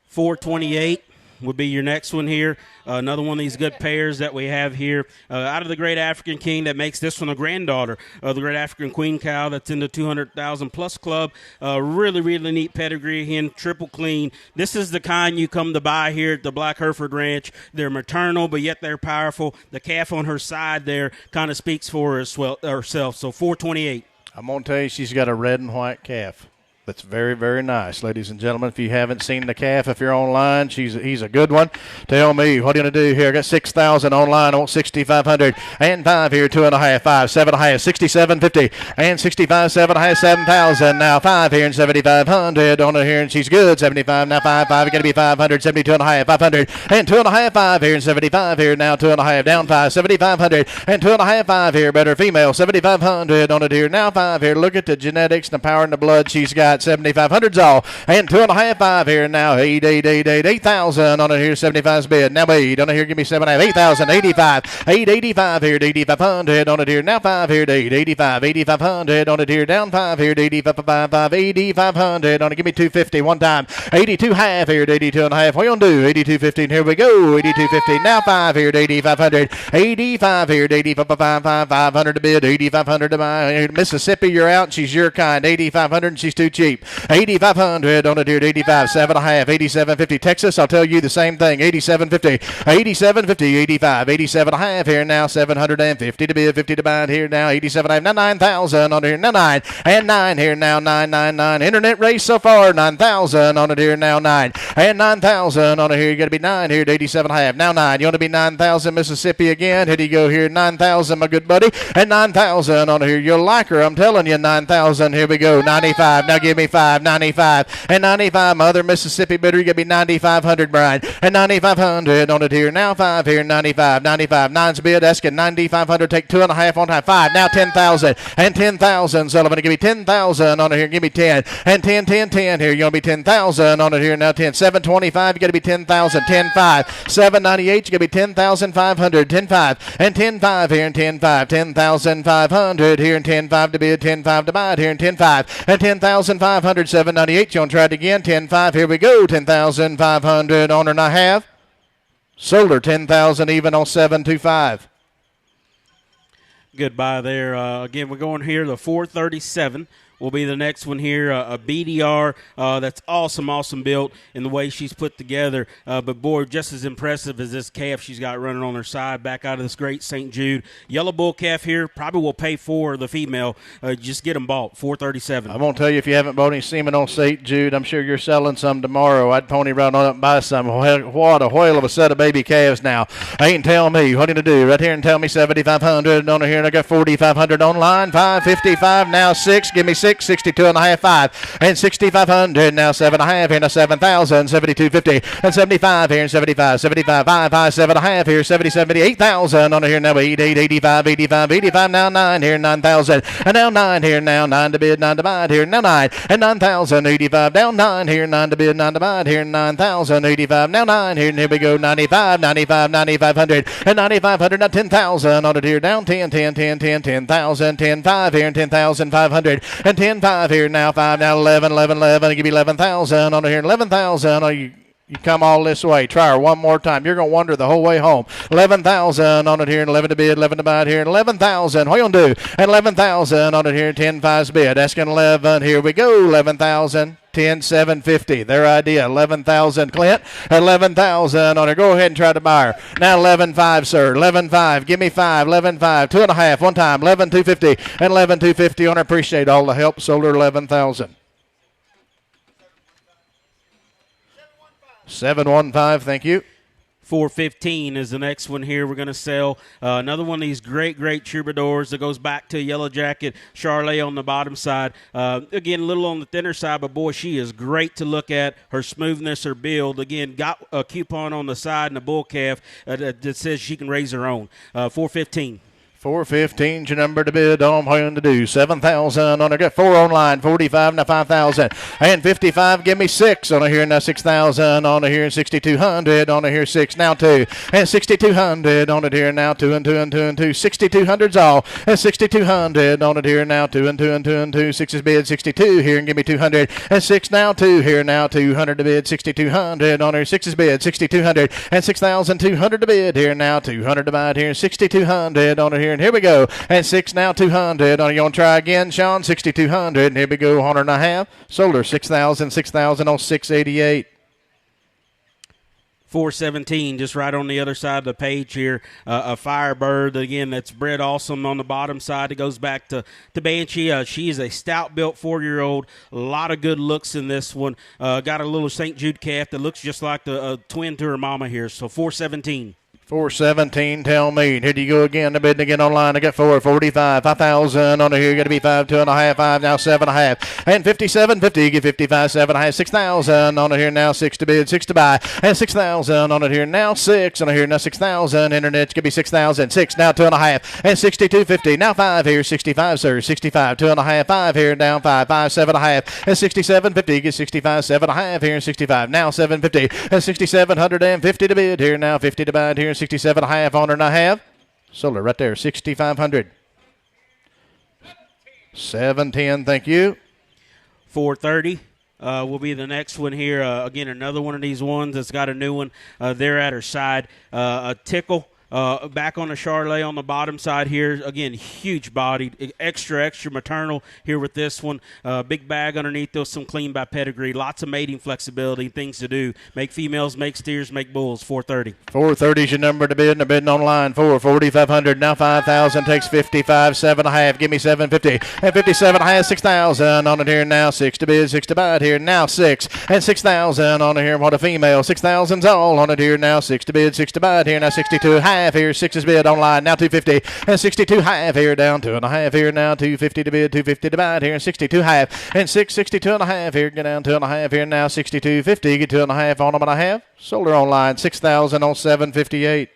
428 would be your next one here. Another one of these good pairs that we have here. Out of the Great African King that makes this one a granddaughter of the Great African Queen cow that's in the 200,000 plus club. Really, really neat pedigree hen, triple clean. This is the kind you come to buy here at the Black Hereford Ranch. They're maternal, but yet they're powerful. The calf on her side there kind of speaks for herself. So 428. I'm going to tell you, she's got a red and white calf. That's very, very nice, ladies and gentlemen. If you haven't seen the calf, if you're online, he's a good one. Tell me, what are you going to do here? I got 6,000 online. I want 6,500 and 5 here, 2.5, 5, 7.5, 67.50 and 65, 7.5, 7,000. Now 5 here and 7,500 on it here, and she's good. 75 now 5, got to be 500, 72.5, 500 and 2.5, 5 here and 75 here. Now 2.5 down 5, 7,500 and 2.5, 5 here. Better female, 7,500 on it here. Now 5 here. Look at the genetics and the power in the blood she's got. 7,500's all, and 2.5, 5 here now. 8,000 on it here. 75's bid. Now 8 on it here. Give me 7.5, 8,000, 85, 885 here. 8,500 on it here. Now 5 here. 885, 8,500 on it here. Down 5 here. 8,500 on it. Give me 250 one time. 82 half here. 82 and a half. What you gonna do? 82.50. Here we go. 82.50. Now 5 here. 8,500. 85 here. 500 to bid. 8,500 to buy. Mississippi, you're out. She's your kind. 8,500 and she's too cheap. 8,500 on it here. 85, 7.5, 87.50. Texas, I'll tell you the same thing. 87.50, 87.50, 85, 87 and a half here now. 750 to bid, 50 to buy it here now. 87.5 now. 9,000 on it here. Now 9 and 9 here now. 999. Internet race so far. 9,000 on it here now. 9 and 9,000 on it here. You got to be 9 here. 87.5 now. 9. You want to be 9,000 Mississippi again? Here you go here. 9,000, my good buddy, and 9,000 on it here. You'll like her. I'm telling you. 9,000. Here we go. 95. Now give give me 595. And 95, Mother Mississippi bidder, you give me 9,500, Brian. And 9,500 on it here. Now 5 here, 95, 95. 9's bid, asking 9,500, take 2.5 on time. 5, now 10,000. And 10,000, Sullivan, give me 10,000 on it here. Give me 10. And 10, 10, 10 here. You're going to be 10,000 on it here. Now 10. 725, you got to be 10,000. 10, 5. 798, you got to be 10,500. 10, 5. And 10, 5 here. And 10, 5. 10,500 here. And 10, 5 to bid. 10, 5 to buy it here. And 10, 5. And 10,500. 798, you want to try it again. 10, 5. Here we go. 10,500 on her and I have. Sold her 10,000 even on 725. Good buy there. Again, we're going here. The 437 will be the next one here. A BDR that's awesome built in the way she's put together. But, boy, just as impressive as this calf she's got running on her side back out of this great St. Jude. Yellow bull calf here probably will pay for the female. Just get them bought, 437. I'm going to tell you, if you haven't bought any semen on St. Jude, I'm sure you're selling some tomorrow. I'd pony right on up and buy some. What a whale of a set of baby calves now. Ain't tell me what to do. Right here and tell me 7,500 on here, and I got 4,500 online. 555 now 6. Give me 6. 62.5, 5, and 6,500 now 7.5 here, now 7,000, 72.50, and 75 here, and 75, 75, 5, 5, 7.5 here, 70, 78,000 on it here, now 8, 8, 85, 85, 85, now 9 here, 9,000, and now 9 here, now 9 to bid, 9 to buy it here, now 9, and 9,000, 85, down 9 here, 9 to bid, 9 to buy it here, 9,000, 85, now 9 here, and here we go, 95, 95, 9,500, and 9,500, now 10,000 on it here, down 10, 10, 10, 10, 10,000, 10, 5 here, and 10,500, and 10, 5 here, now 5, now 11, 11, 11, give me 11,000 on it here, 11,000, you come all this way. Try her one more time. You're going to wonder the whole way home. 11,000 on it here, and 11 to bid, 11 to buy it here, and 11,000. What you going to do? And 11,000 on it here, 10.5's bid. Asking 11. Here we go. 11,000. 10,750. Their idea. 11,000. Clint. 11,000 on her. Go ahead and try to buy her. Now 11.5, sir. 11.5. Give me 5. 11.5. 2.5. One time. 11,250. And 11,250 on her. Appreciate all the help. Sold her 11,000. 715, thank you. 415 is the next one here we're going to sell. Another one of these great troubadours that goes back to Yellow Jacket Charlet on the bottom side. Again, a little on the thinner side, but, boy, she is great to look at. Her smoothness, her build. Again, got a coupon on the side and a bull calf that says she can raise her own. 415. 415's your number to bid on. What you to do? 7,000 on her. Got 4 online. 45 now 5,000. And 55, give me 6 on her here. Now 6,000 on her here. 6,200 on her here. 6 now 2. And 6,200 on it here. Now 2 and 2 and 2 and 2. 6,200's all. And 6,200 on it here. Now 2 and 2 and 2 and 2. 6 is bid. 62 here. And give me 200. And 6 now 2 here. Now 200 to bid. 6,200 on her. 6 is bid. 6,200. And 6,200 to bid here. Now 200 to buy it here. 6,200 on her here. And here we go. And 6 now 200. Are you going to try again, Sean? 6,200. And here we go. 100.5. Sold her 6,000. 6,000 on 688. 417, just right on the other side of the page here. A Firebird, again, that's bred awesome on the bottom side. It goes back to Banshee. She is a stout-built 4-year-old. A lot of good looks in this one. Got a little St. Jude calf that looks just like the twin to her mama here. So 417. 417, tell me. Here you go again. The bidding again online. I got 445. 5,000 on it here. Got to be 5, 2.5, 5, now 7.5. And 57.50. Get 55, 7.5. 6,000 on it here. Now 6 to bid, 6 to buy. And 6,000 on it here. Now 6 on it here. Now 6,000. Internet's going to be 6,000. 6 now 2.5. And 62.50. Now 5 here. 65, sir. 65. 2.5. 5 here. Down 5. 5, 7.5. And 67.50. Get 65, 7.5 here. And 65. Now 7.50. And 6,750 to bid here. Now 50 to buy it here. 67.5 on her and I have. Sold her right there, 6,500. 710, thank you. 430 will be the next one here. Again, another one of these ones that's got a new one there at her side. A Tickle. Back on the Charlet on the bottom side here. Again, huge bodied, extra maternal here with this one. Big bag underneath, those some clean by pedigree. Lots of mating flexibility, things to do. Make females, make steers, make bulls. 430. 430 is your number to bid, and they're bidding online. 4,500. Now 5,000 takes 55, 7.5. Give me 750. And 57 has 6,000 on it here. Now 6 to bid, 6 to buy it here. Now 6 and 6,000 on it here. What a female. 6,000's all on it here. Now 6 to bid, 6 to buy it here. Now 62 half. 2.5 here. 6 is bid online. Now 250 and 62.5 here. Down 2.5 here. Now 250 to bid. 250 to buy here. And 62.5 and 662.5 here. Get down 2.5 here. Now 62.50. Get 2.5 on them and a half. Sold her online. 6,000 on 758.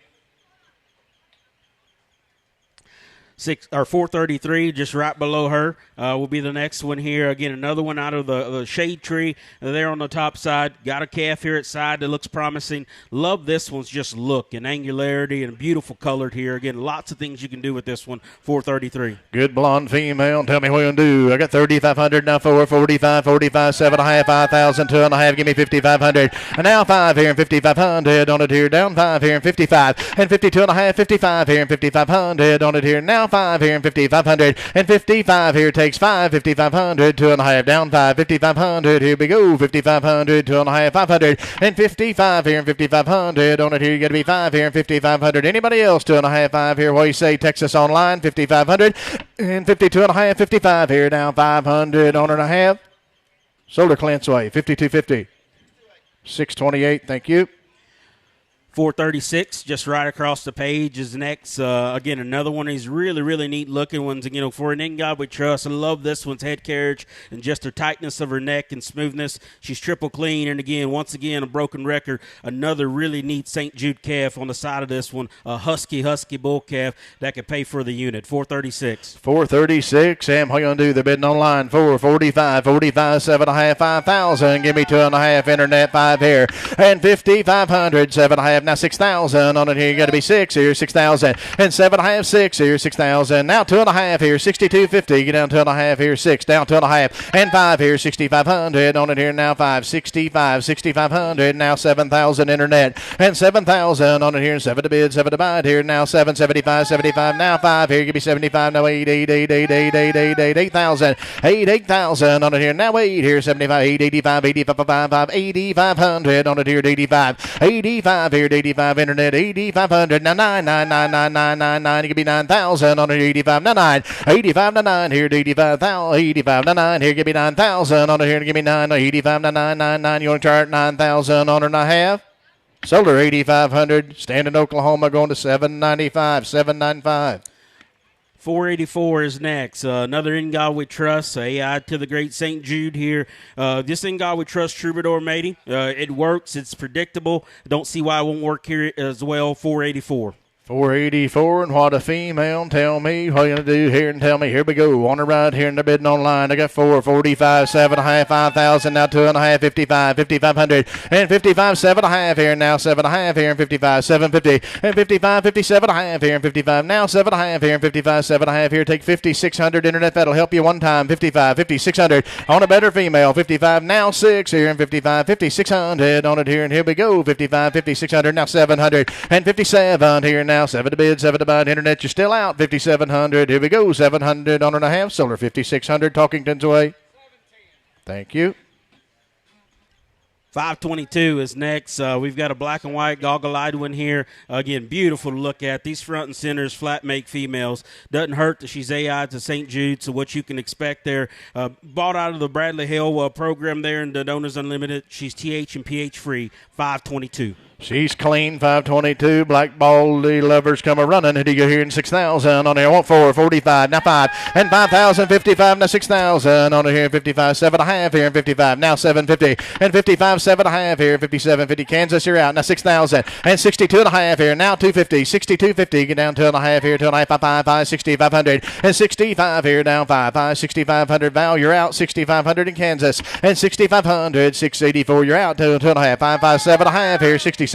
433, just right below her, will be the next one here. Again, another one out of the shade tree there on the top side. Got a calf here at side that looks promising. Love this one's just look and angularity and beautiful colored here. Again, lots of things you can do with this one. 433. Good blonde female. Tell me what you can do. I got 3,500 now. 445, 45, 7.5, 5,000, 2.5. Give me 5,500. And now 5 here and 5,500 on it here. Down 5 here and 55 and 52.5. 55 here and 5,500 on it here. Now 5 here and 5,500 and 55 here takes 5, 5,500, 2.5 down 5, 5,500, here we go, 5,500, 2.5, 500 and 55 here and 5,500 on it here. You got to be 5 here and 5,500. Anybody else? 2.5, 5 here. What do you say? Texas online, 5,500 and 52.5, 55 here. Down 500 on it and a half. Sold her Clint's way, 52.50, 628. Thank you. 436, just right across the page is next. Again, another one of these really, really neat looking ones. And, for an in God we trust, I love this one's head carriage and just her tightness of her neck and smoothness. She's triple clean. And again, once again, a broken record. Another really neat St. Jude calf on the side of this one. A husky bull calf that could pay for the unit. 436. 436. Sam, what you going to do? They're bidding online. 445, 45, 7.5, 5,000. Give me 2.5. Internet 5 here. And 5,500, 7.5. Now 6,000 on it here. You got to be 6 here, 6,000 and 7.5, 6 here, 6,000. Now 2.5 here, 62.50. Get down 2.5 here, 6 down 2.5 and 5 here, 6,500 on it here. Now 5, 65, 6,500. Now 7,000 internet and 7,000 on it here. 7 to bid, 7 to buy it here. Now 7, 75, 75. Now 5 here. Give me 75. Now 8, 8, 8, 8, 8, 8, 8, 8, 8,000. 8,000 on it here. Now 8 here, 75, 8, 85, 85, 5, 8,500 on it here. 85, 85 here. 85 internet, 8,500. Now 9, 9, 9, 9, 9, 9, 9. It could be 9,000 on it. 85 now 9, 85 now 9 here. 85,000, 85 now 9 here. Give me 9,000 on it here. Give me 9, 85 now 9, 9, 9. You want to chart 9,000 on it and a half? Sold her 8,500. Stand in Oklahoma going to 795, 795. 484 is next. Another In God We Trust, AI to the great St. Jude here. This In God We Trust Troubadour mating. It works. It's predictable. Don't see why it won't work here as well. 484. 484, and what a female. Tell me what you going to do here and tell me. Here we go. On the right here in the bidding online. I got 445, 7.5, 5,000. Now 2.5, 55, 5,500. And 55, 7.5 here. Now 7.5 here and 55, 750. And 55, 57.5 here and 55. Now 7.5 here and 55, 7.5 here. Take 5,600 internet. That'll help you one time. 55, 5,600 on a better female. 55, now 6 here and 55, 5,600 on it here. And here we go. 55, 5,600. Now 700 and 57 here. Now 7 to bid, 7 to buy. Internet, you're still out. 5,700. Here we go. 700 on and a half. Solar 5,600. Talkington's away. Thank you. 522 is next. We've got a black and white goggle-eyed one here. Again, beautiful to look at. These front and centers, flat make females. Doesn't hurt that she's AI to St. Jude, so what you can expect there. Bought out of the Bradley Hill program there in the Donors Unlimited. She's TH and pH free. 522. She's clean, 522. Black baldy lovers come a running. And you go here in 6,000 on here. I want 445. Now 5 and 5,000. 55 now 6,000 on here. 55, 7.5 here and 55. Now 750 and 55, 7.5 here. 57.50. Kansas, you're out. Now 6,000 and 62.5 here. Now 250, 62.50. Get down 2.5 here. 2.5, 5, 5, 6,500 and 65 here. Down 5, 5, 6,500. Val, you're out. 6,500 in Kansas and 6,500. 684, you're out. 2.5, 5, 5, 7.5 here. 67.50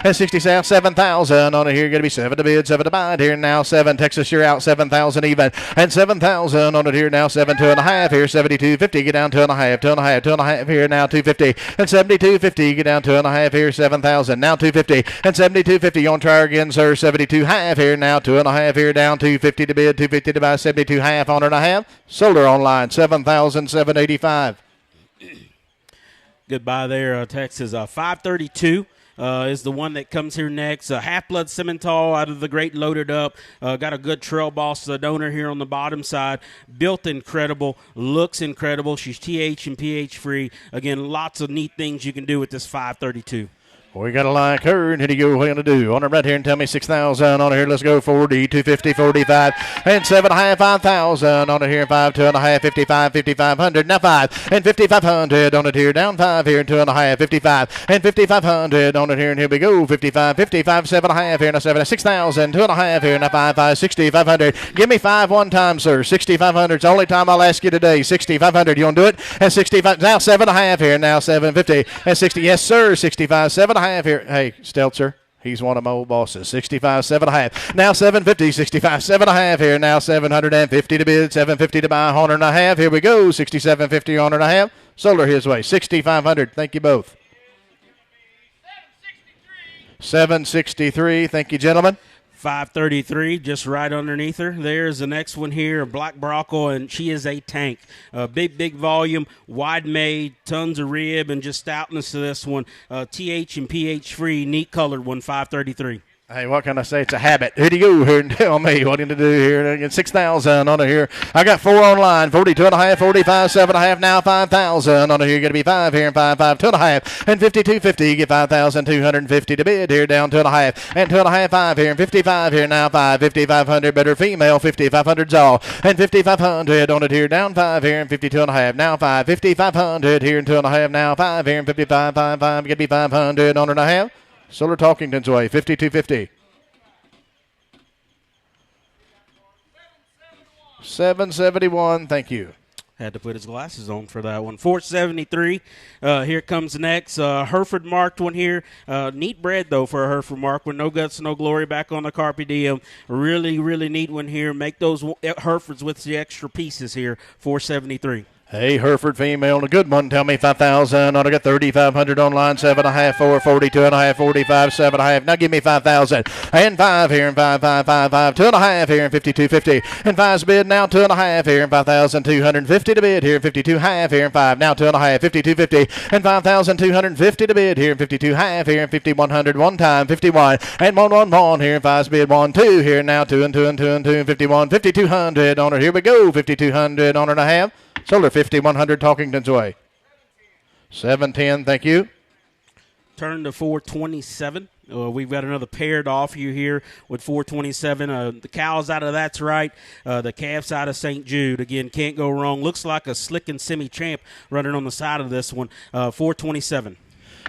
and 67, 7,000 on it here. Going to be 7 to bid, 7 to buy it here. Now 7. Texas, you're out. 7,000 even and 7,000 on it here. Now 7, 2.5 here. 72.50. Get down 2.5, 2.5, 2.5 here. Now 250 and 72.50. Get down 2.5 here. 7,000. Now 250 and 72.50. You want to try again, sir? 72.5 here. Now 2.5 here. Down 250 to bid, 250 to buy. 72.5 on it and a half. Sold her online. 7,785. Goodbye there, Texas. 532. Is the one that comes here next. Half-blood Simmental out of the Great Loaded Up. Got a good trail boss donor here on the bottom side. Built incredible. Looks incredible. She's TH and pH free. Again, lots of neat things you can do with this 532. We got to like her, and here you go. What are you going to do? On her right here and tell me 6,000 on her here. Let's go 40, 250, 45, and 7.5, 5,000 on it here. 5, 2.5, 55, 5,500. Now 5 and 5,500 on it here. Down 5 here and 2.5, 55 and 5,500 on it here. And here we go. 55, 55, 7.5 here. Now 7, 6,000, 2.5 here. Now 5, 5, 6,500. Give me 5 one time, sir. 6,500. It's the only time I'll ask you today. 6,500. You want to do it? And 65. Now 7.5 here. Now 750 and 60. Yes, sir. 65, 7.5 here. Hey, Stelzer. He's one of my old bosses. 65, 7.5. Now 750, 65, 7.5 here. Now 750 to bid, 750 to buy, 100.5. Here we go. 67.50, 100.5. Solar his way. 6,500. Thank you both. 763. Thank you, gentlemen. 533, just right underneath her. There's the next one here, a black Brockle, and she is a tank. Big volume, wide made, tons of rib, and just stoutness to this one. TH and pH free, neat colored one, 533. Hey, what can I say? It's a habit. Here you go here and tell me what you to do here. Get 6,000 on it here. I got 4 online. 42.5, 45, 7.5. Now 5,000 on it here. Going to be 5 here and 5, 5, 2.5 and 52.50. You get 5,250 to bid here. Down 2.5 and 2.5, 5 here and 55 here. Now 5, 5,500. Better female. 5,500's all and 5,500 on it here. Down 5 here and 52.5. Now 5, 5,500 here and 2.5. Now 5 here and 55, 5, 5. Going to be 500 on it. I have. Solar Talkington's way, 52.50. 771, thank you. Had to put his glasses on for that one. 473. Here comes next. Hereford marked one here. Neat bread, though, for a Hereford mark one. No guts, no glory back on the Carpe Diem. Really, really neat one here. Make those Herefords with the extra pieces here. 473. Hey, Hereford female, a good one. Tell me 5,000. I got 3,500 online. 7.5, 4, 42.5, 45, 7.5. Now give me 5,000 and 5 here and 5, 5, 5, 5, 2.5 here and 52.50 and 5's bid now 2.5 here and 5,250 to bid here and 52.5 here and 5 now 2.5 52.50 and 5,250 to bid here and 52.5 here and 5,100 one time 51 and 1 here and 5's bid 1 2 here now 2 and 2 and 2 and 2 and 51 5,200 on it. Here we go 5,200 on it and a half. Solar 5,100 Talkington's way. 710, thank you. Turn to 427. We've got another pair to offer you here with 427. The cow's out of That's Right. The calf's out of St. Jude. Again, can't go wrong. Looks like a slick and semi-champ running on the side of this one. 427.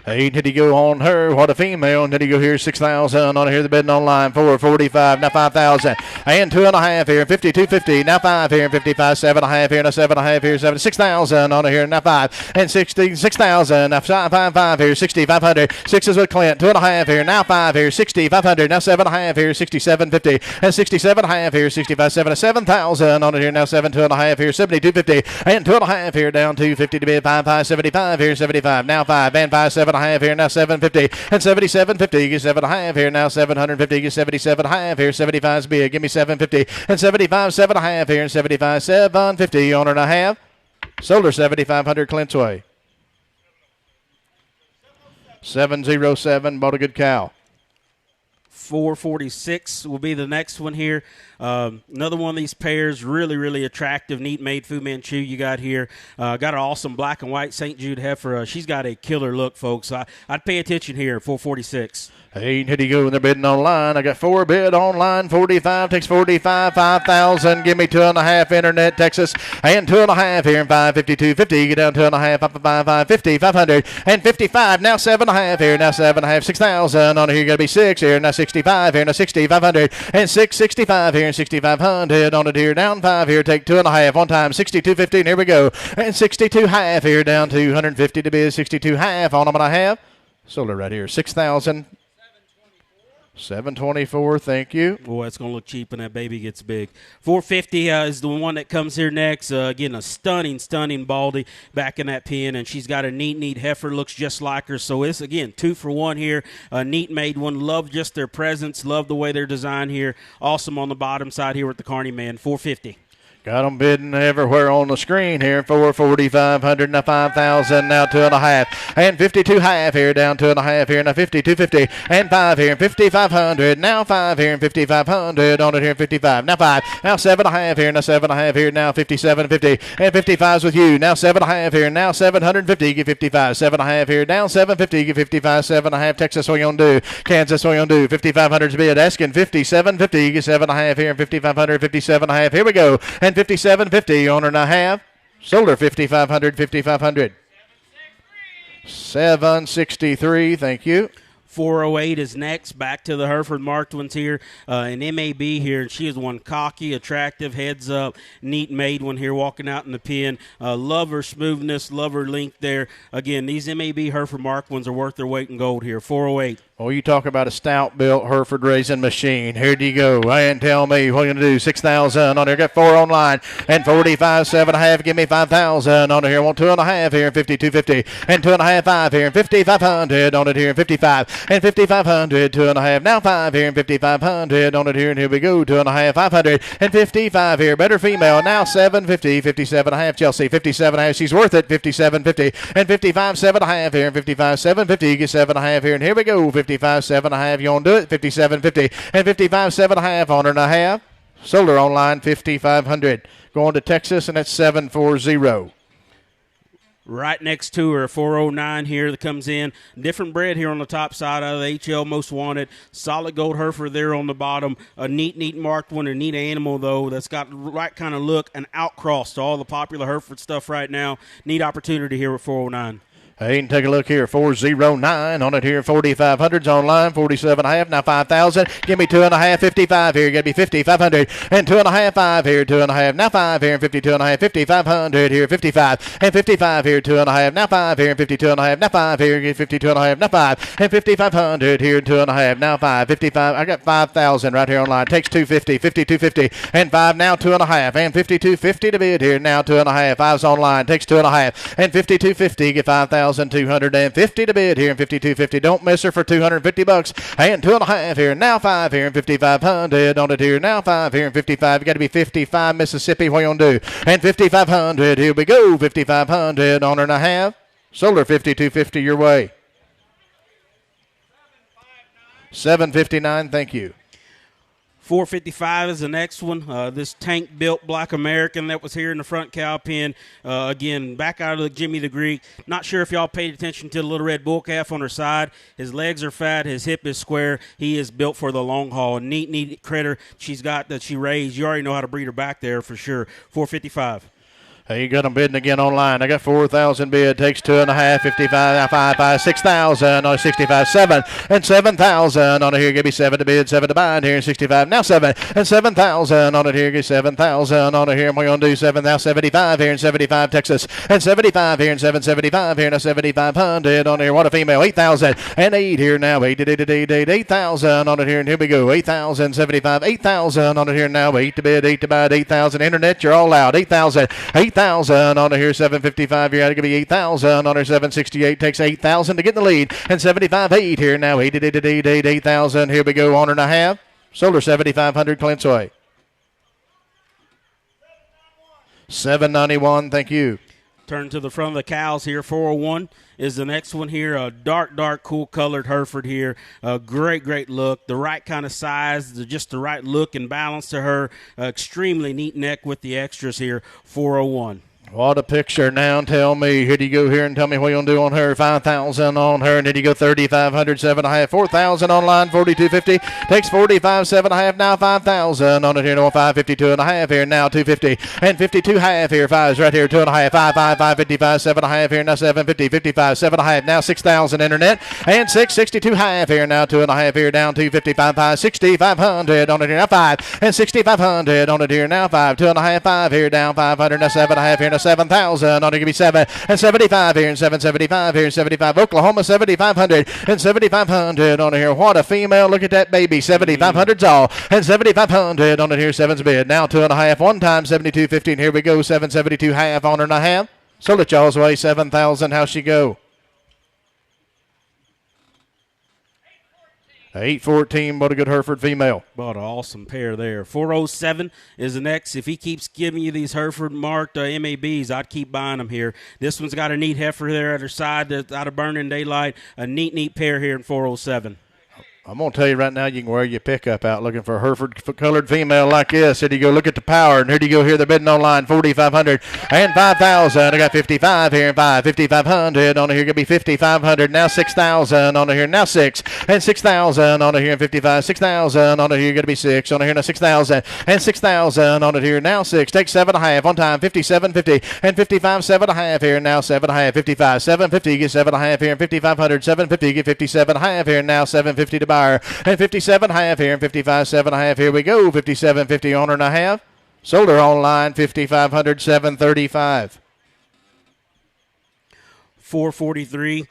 Hey, did he go on her? What a female. And did he go here? 6,000 on here. The bidding online. 445. Now 5,000. And 2.5 here. 52.50. Now 5 here. 55. 7.5 here. Now 7.5 here. 7. 6,000 on here. Now 5. And 6,000. Now 5 here. 6,500. 6 is with Clint. 2.5 here. Now 5 here. 6,500. Now 7.5 here. 67.50. And 67.5 here. 65. 7,000 on it here. Now 7. 2.5 here. 72.50. And 2.5 here. Down 250 to bid. 5. 75 here. 75. Now 5. And 5. 7.5 here. Now 750. And 77.50. Get 7.5 here. Now 750. Get 77.5 here. 75's bid. Give me 750. And 75. 7.5 here. And 75. 750 on and a half. Solar 7,500 Clint's way. 707. Bought a good cow. 446 will be the next one here. Another one of these pairs, really attractive, neat made Fu Manchu you got here. Got an awesome black and white St. Jude heifer. She's got a killer look, folks. I'd pay attention here, 446. Hey, did he go when they're bidding online? I got 4 bid online. 45 takes 45. 5,000. Give me 2.5 internet Texas. And 2.5 here and 552.50. Get down 2.5. 5, 50. 500 and 55. Now 7.5 here. Now 7.5. 6,000 on here. Got to be 6 here. Now 65 here. Now 60. 500 and 665 here and 6,500 on it here. Down 5 here. Take 2.5 one time. 62.50. Here we go. And 62.5 here. Down 250 to bid. 62.5 on them and a half. Solar right here. 6,000. 724, thank you. Boy, it's going to look cheap when that baby gets big. 450 is the one that comes here next. Again, a stunning baldy back in that pen, and she's got a neat heifer, looks just like her. So it's, again, 2 for 1 here. A neat made one. Love just their presence. Love the way they're designed here. Awesome on the bottom side here with the Carney man. 450. Got them bidding everywhere on the screen here. 4,4,500, now 5,000, now 2.5, and 52.5 here, down 2.5 here, now 52.50, and 5 here, 5,500, now 5 here, and 5,500 on it here, 55, now 5, now 7.5 here, now 7.5 here, now 57.50, and 55's with you, now 7.5 here, now 750, get 55, 7.5 here, down 750, get 55, 7.5, Texas, what you gonna do? Kansas, what you gonna do? 5,500's bid, asking 57.50, get 7.5 here, and 5,500, 57.5, here we go, and 57.50 on her and a half. Sold her 5,500, 5,500. 763, thank you. 408 is next. Back to the Hereford marked ones here. An MAB here, and she is one cocky, attractive, heads up, neat made one here walking out in the pen. Love her smoothness, love her length there. Again, these MAB Hereford marked ones are worth their weight in gold here. 408. Oh, you talk about a stout-built Hereford racing machine. Here do you go. And tell me what you're going to do. 6,000 on there. Got 4 online. And 45, 7.5. Give me 5,000 on it here. Want 2.5 here. 52.50. And 2.5, 5 here. And 5,500 on it here. And 55. And 5,500. 2.5. Now 5 here. And 5,500 on it here. And here we go. 2.5, 500. And 55 here. Better female. Now 750. 57.5. Chelsea. 57.5. She's worth it. 57.50. And 55, 7.5 here. And 55, 750. Get 7.5 here. And here we go. 55, 7.5, you want to do it? 57.50 and 55, 7.5 on her and a half. Sold her online 5,500. Going to Texas, and that's 740. Right next to her, 409 here that comes in. Different bread here on the top side out of the HL Most Wanted. Solid gold Hereford there on the bottom. A neat marked one, a neat animal, though, that's got the right kind of look, an outcross to all the popular Hereford stuff right now. Neat opportunity here with 409. Hey, you can take a look here. 409 on it here. 4,500's online. 47.5. Now 5,000. Give me 2.5. 55 here. Got to be 5,500. And 2.5. 5 here. 2.5. Now 5 here. And 52.5. 5,500 here. 55. And 55 here. 2.5. Now 5 here. And 52.5. Now 5 here. Get 52.5. Now 5. And 5,500 here. 2.5. Now 5. 55. I got 5,000 right here online. Takes 250. 52.50. And 5 now 2.5. And 52.50 to bid here. Now 2.5. 5's online. Takes 2.5. And 52.50. Get 5,000. 250 to bid here, and 52.50. Don't miss her for $250. And 2.5 here, now 5 here, and 5,500 on it here. Now 5 here, and 55. You got to be 55, Mississippi. What you gonna do? And 5,500. Here we go. 5,500 on her and a half. Sold her 52.50 your way. 759. Thank you. 455 is the next one. This tank-built Black American that was here in the front cow pen. Again, back out of the Jimmy the Greek. Not sure if y'all paid attention to the little red bull calf on her side. His legs are fat. His hip is square. He is built for the long haul. A neat critter she's got that she raised. You already know how to breed her back there for sure. 455. Hey, you got them bidding again online. I got 4,000 bid. Takes 2.5, 55, 5, 6,000 on 65, 7, and 7,000 on it here. Give me 7 to bid, 7 to buy here, 65. Now 7, and 7,000 on it here. Give 7,000 on it here. And we're going to do 7, now 75 here, and 75 Texas, and 75 here, and 775 here, now 7,500 on it here. What a female, 8,000, and 8 here now, 8,000 on it here. And here we go, 8,000, 75, 8,000 on it here now, 8 to bid, 8 to buy, 8,000. Internet, you're all out, 8,000, 8,000 on it here, 755. You got to give me 8,000 on her, 768. Takes 8,000 to get in the lead, and 75, 8 here now, 8,000. Here we go, on her and a half. Sold her 7,500, Clint's way. 791, thank you. Turn to the front of the cows here. 401 is the next one here. A dark, cool colored Hereford here. A great look. The right kind of size. Just the right look and balance to her. Extremely neat neck with the extras here. 401. What a picture. Now tell me, here do you go here and tell me what you're going to do on her. 5,000 on her, and then you go 3,500, 7.5, 4,000 online, 42.50. Takes 45, 7.5, now 5,000 on it here. No, 552.5 here, now 250. And 52.5 here, 5's right here, 2.5, 555, 7.5 here, now 750, 55, 7.5, now 6,000 internet. And 662.5 here, now 2.5 here, down 255, 6,500 on it here, now 5. And 6,500 on it here, now 5, 2.5, 5 here, down 500, now 7.5 here, now 7,000 on it. Give me 7 and 75 here, and 775 here, and 75 Oklahoma, 7,500 and 7,500 on it here. What a female! Look at that baby. 7,500's all, and 7,500 on it here. 7's bid. Now 2.5 one time. 72.15. Here we go. 772 half on her and a half. Sold it y'all's way. 7,000. How's she go? 814, what a good Hereford female. What an awesome pair there. 407 is the next. If he keeps giving you these Hereford marked MABs, I'd keep buying them here. This one's got a neat heifer there at her side that's out of Burning Daylight. A neat pair here in 407. I'm going to tell you right now, you can wear your pickup out looking for a Hereford-colored female like this. Here you go. Look at the power. And here you go. Here they're bidding online, 4,500 and 5,000. I got 55 here and 5, 5,500 on here. Going to be 5,500. Now 6,000 on here. Now 6 and 6,000 on here and 55. 6,000 on here. Going to be 6 on here. Now 6,000 and 6,000 on it here. Now 6. Take 7.5 on time. 57.50 and 55. 7.5 here. Now 7.5. 55. 7.50. Get 7.5 here and 5,500. 7.50. Get 57.5 here. Now 7.50 to buy. And 57.5 here and 55.7.5. Here we go. 57.50 on her and a half. Sold her online 5,500, 735. 443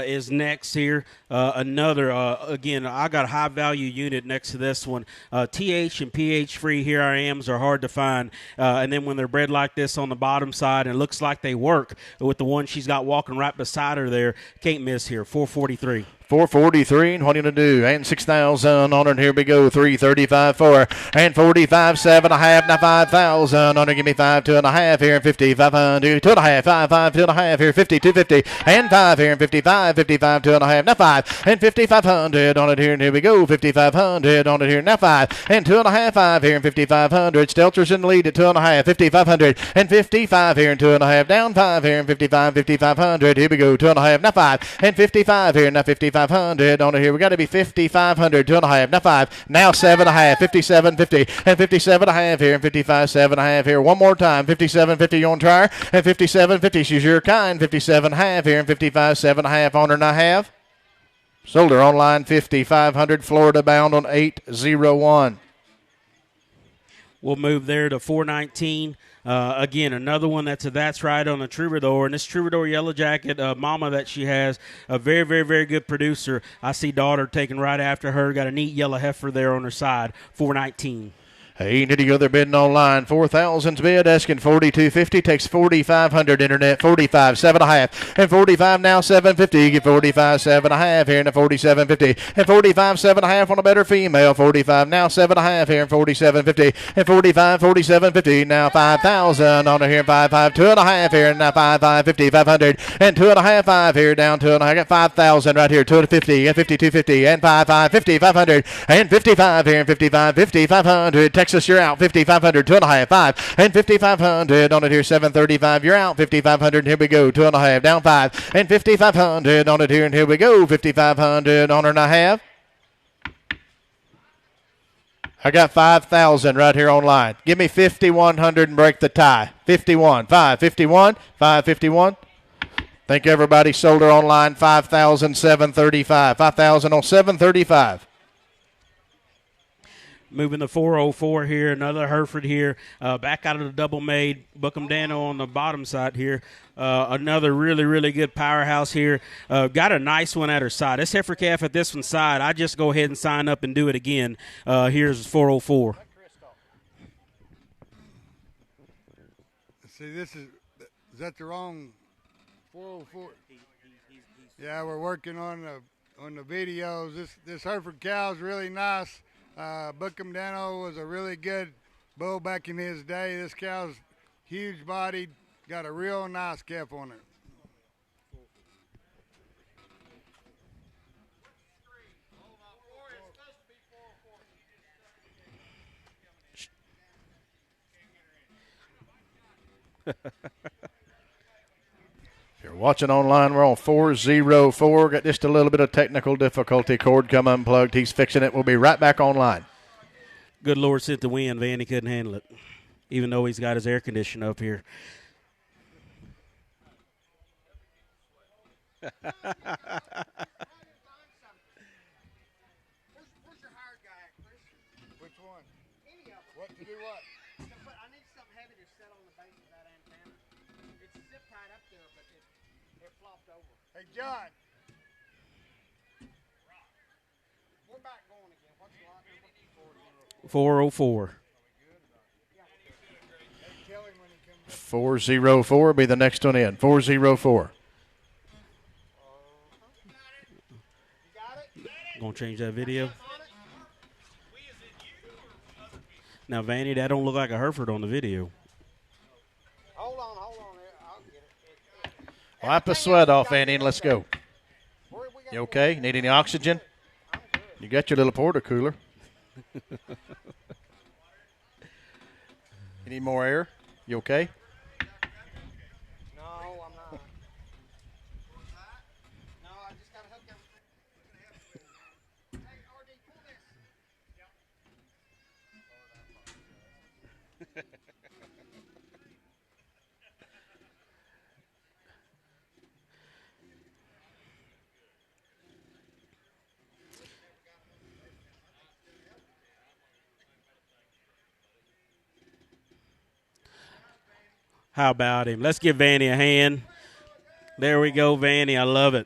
is next here. Another, again, I got a high value unit next to this one. TH and pH free here I ams are hard to find. And then when they're bred like this on the bottom side, and it looks like they work with the one she's got walking right beside her there, can't miss here. 443. 443, and what are you going to do? And 6,000 on it, and here we go. 335 for her, and 45, 7.5, now 5,000 on it. Give me 5, 2.5 here, and 5,500, 2.5, 5, 5, 2.5 here, 50, 250, and 5 here, and 55, 55, 2.5, now 5, and 5,500 on it here, and here we go. 5,500 on it here, now 5, and 2.5, 5 here, and 5,500. Stelzer's in the lead at 2.5, 5,500, and 55 here, and 2.5, down 5 here, and 55, 5,500. Here we go, 2.5, now 5, and 55 here, now 55. 500 on it here. We got to be 5,500, 2.5, now 5, now 7.5, 57.50, and 57.5 here, and 55.7.5 here. One more time, 57.50 on try, and 57.50. She's your kind. 57.5 here, and 55.7.5 on her and a half. Sold her online 5,500, Florida bound on 801. We'll move there to 419. Again, another one that's right on a Troubadour. And this Troubadour Yellow Jacket mama that she has, a very, very, very good producer. I see daughter taken right after her. Got a neat yellow heifer there on her side. 419. Hey, did you go there bidding online? 4,000's bid, asking 42.50, takes 4,500 internet, 45, 7.5, and 45 now 7.50. Get 45, 7.5 here, and 47.50, and 45, 7.5 on a better female, 45 now 7.5 here, and 47.50, and 45, 47.50 now 5,000 on here, 5, 5, 2.5 here, and now 5, 5, 50, 500, and 2.5, 5 here, down 2.5. I got 5,000 right here, 250, and 52.50, and 5, 5, 50, 500, and 55 here, and 55, 50, 500. Texas, you're out. 5,500, 2.5, 5, and 5,500 on it here. 735, you're out. 5,500, here we go. 2.5, down 5, and 5,500 on it here, and here we go. 5,500 on her and a half. I got 5,000 right here online. Give me 5,100 and break the tie. 51, 551, 551. Thank everybody. Sold her online 5,735. 5,000 on 735. Moving to 404 here, another Hereford here, back out of the double made. Bookham Dano on the bottom side here. Another really, really good powerhouse here. Got a nice one at her side. This heifer calf at this one's side, I just go ahead and sign up and do it again. Here's 404. See, is that the wrong 404? Yeah, we're working on the videos. This Hereford cow is really nice. Bookham Dano was a really good bull back in his day. This cow's huge bodied, got a real nice calf on it. You're watching online. We're on 404. Got just a little bit of technical difficulty. Cord come unplugged. He's fixing it. We'll be right back online. Good Lord sent the wind, Van. He couldn't handle it, even though he's got his air conditioner up here. Where's your hired guy, Chris? Which one? Any of them. What to do what? I need something heavy to set on the base of that antenna. It's zip tied up there, but it flopped over. Hey, John. We're back going again. What's the lot number? 404. 404 be the next one in. 404. You got it? Gonna change that video. Now, Vanny, that don't look like a Hereford on the video. Hold on there. I'll get it. Wipe the sweat off, Andy, and let's go. You okay? Need any oxygen? You got your little porta cooler. You need more air? You okay? No, I'm not. No, I just got to hook everything. Hey, RD, pull this. How about him? Let's give Vanny a hand. There we go, Vanny. I love it.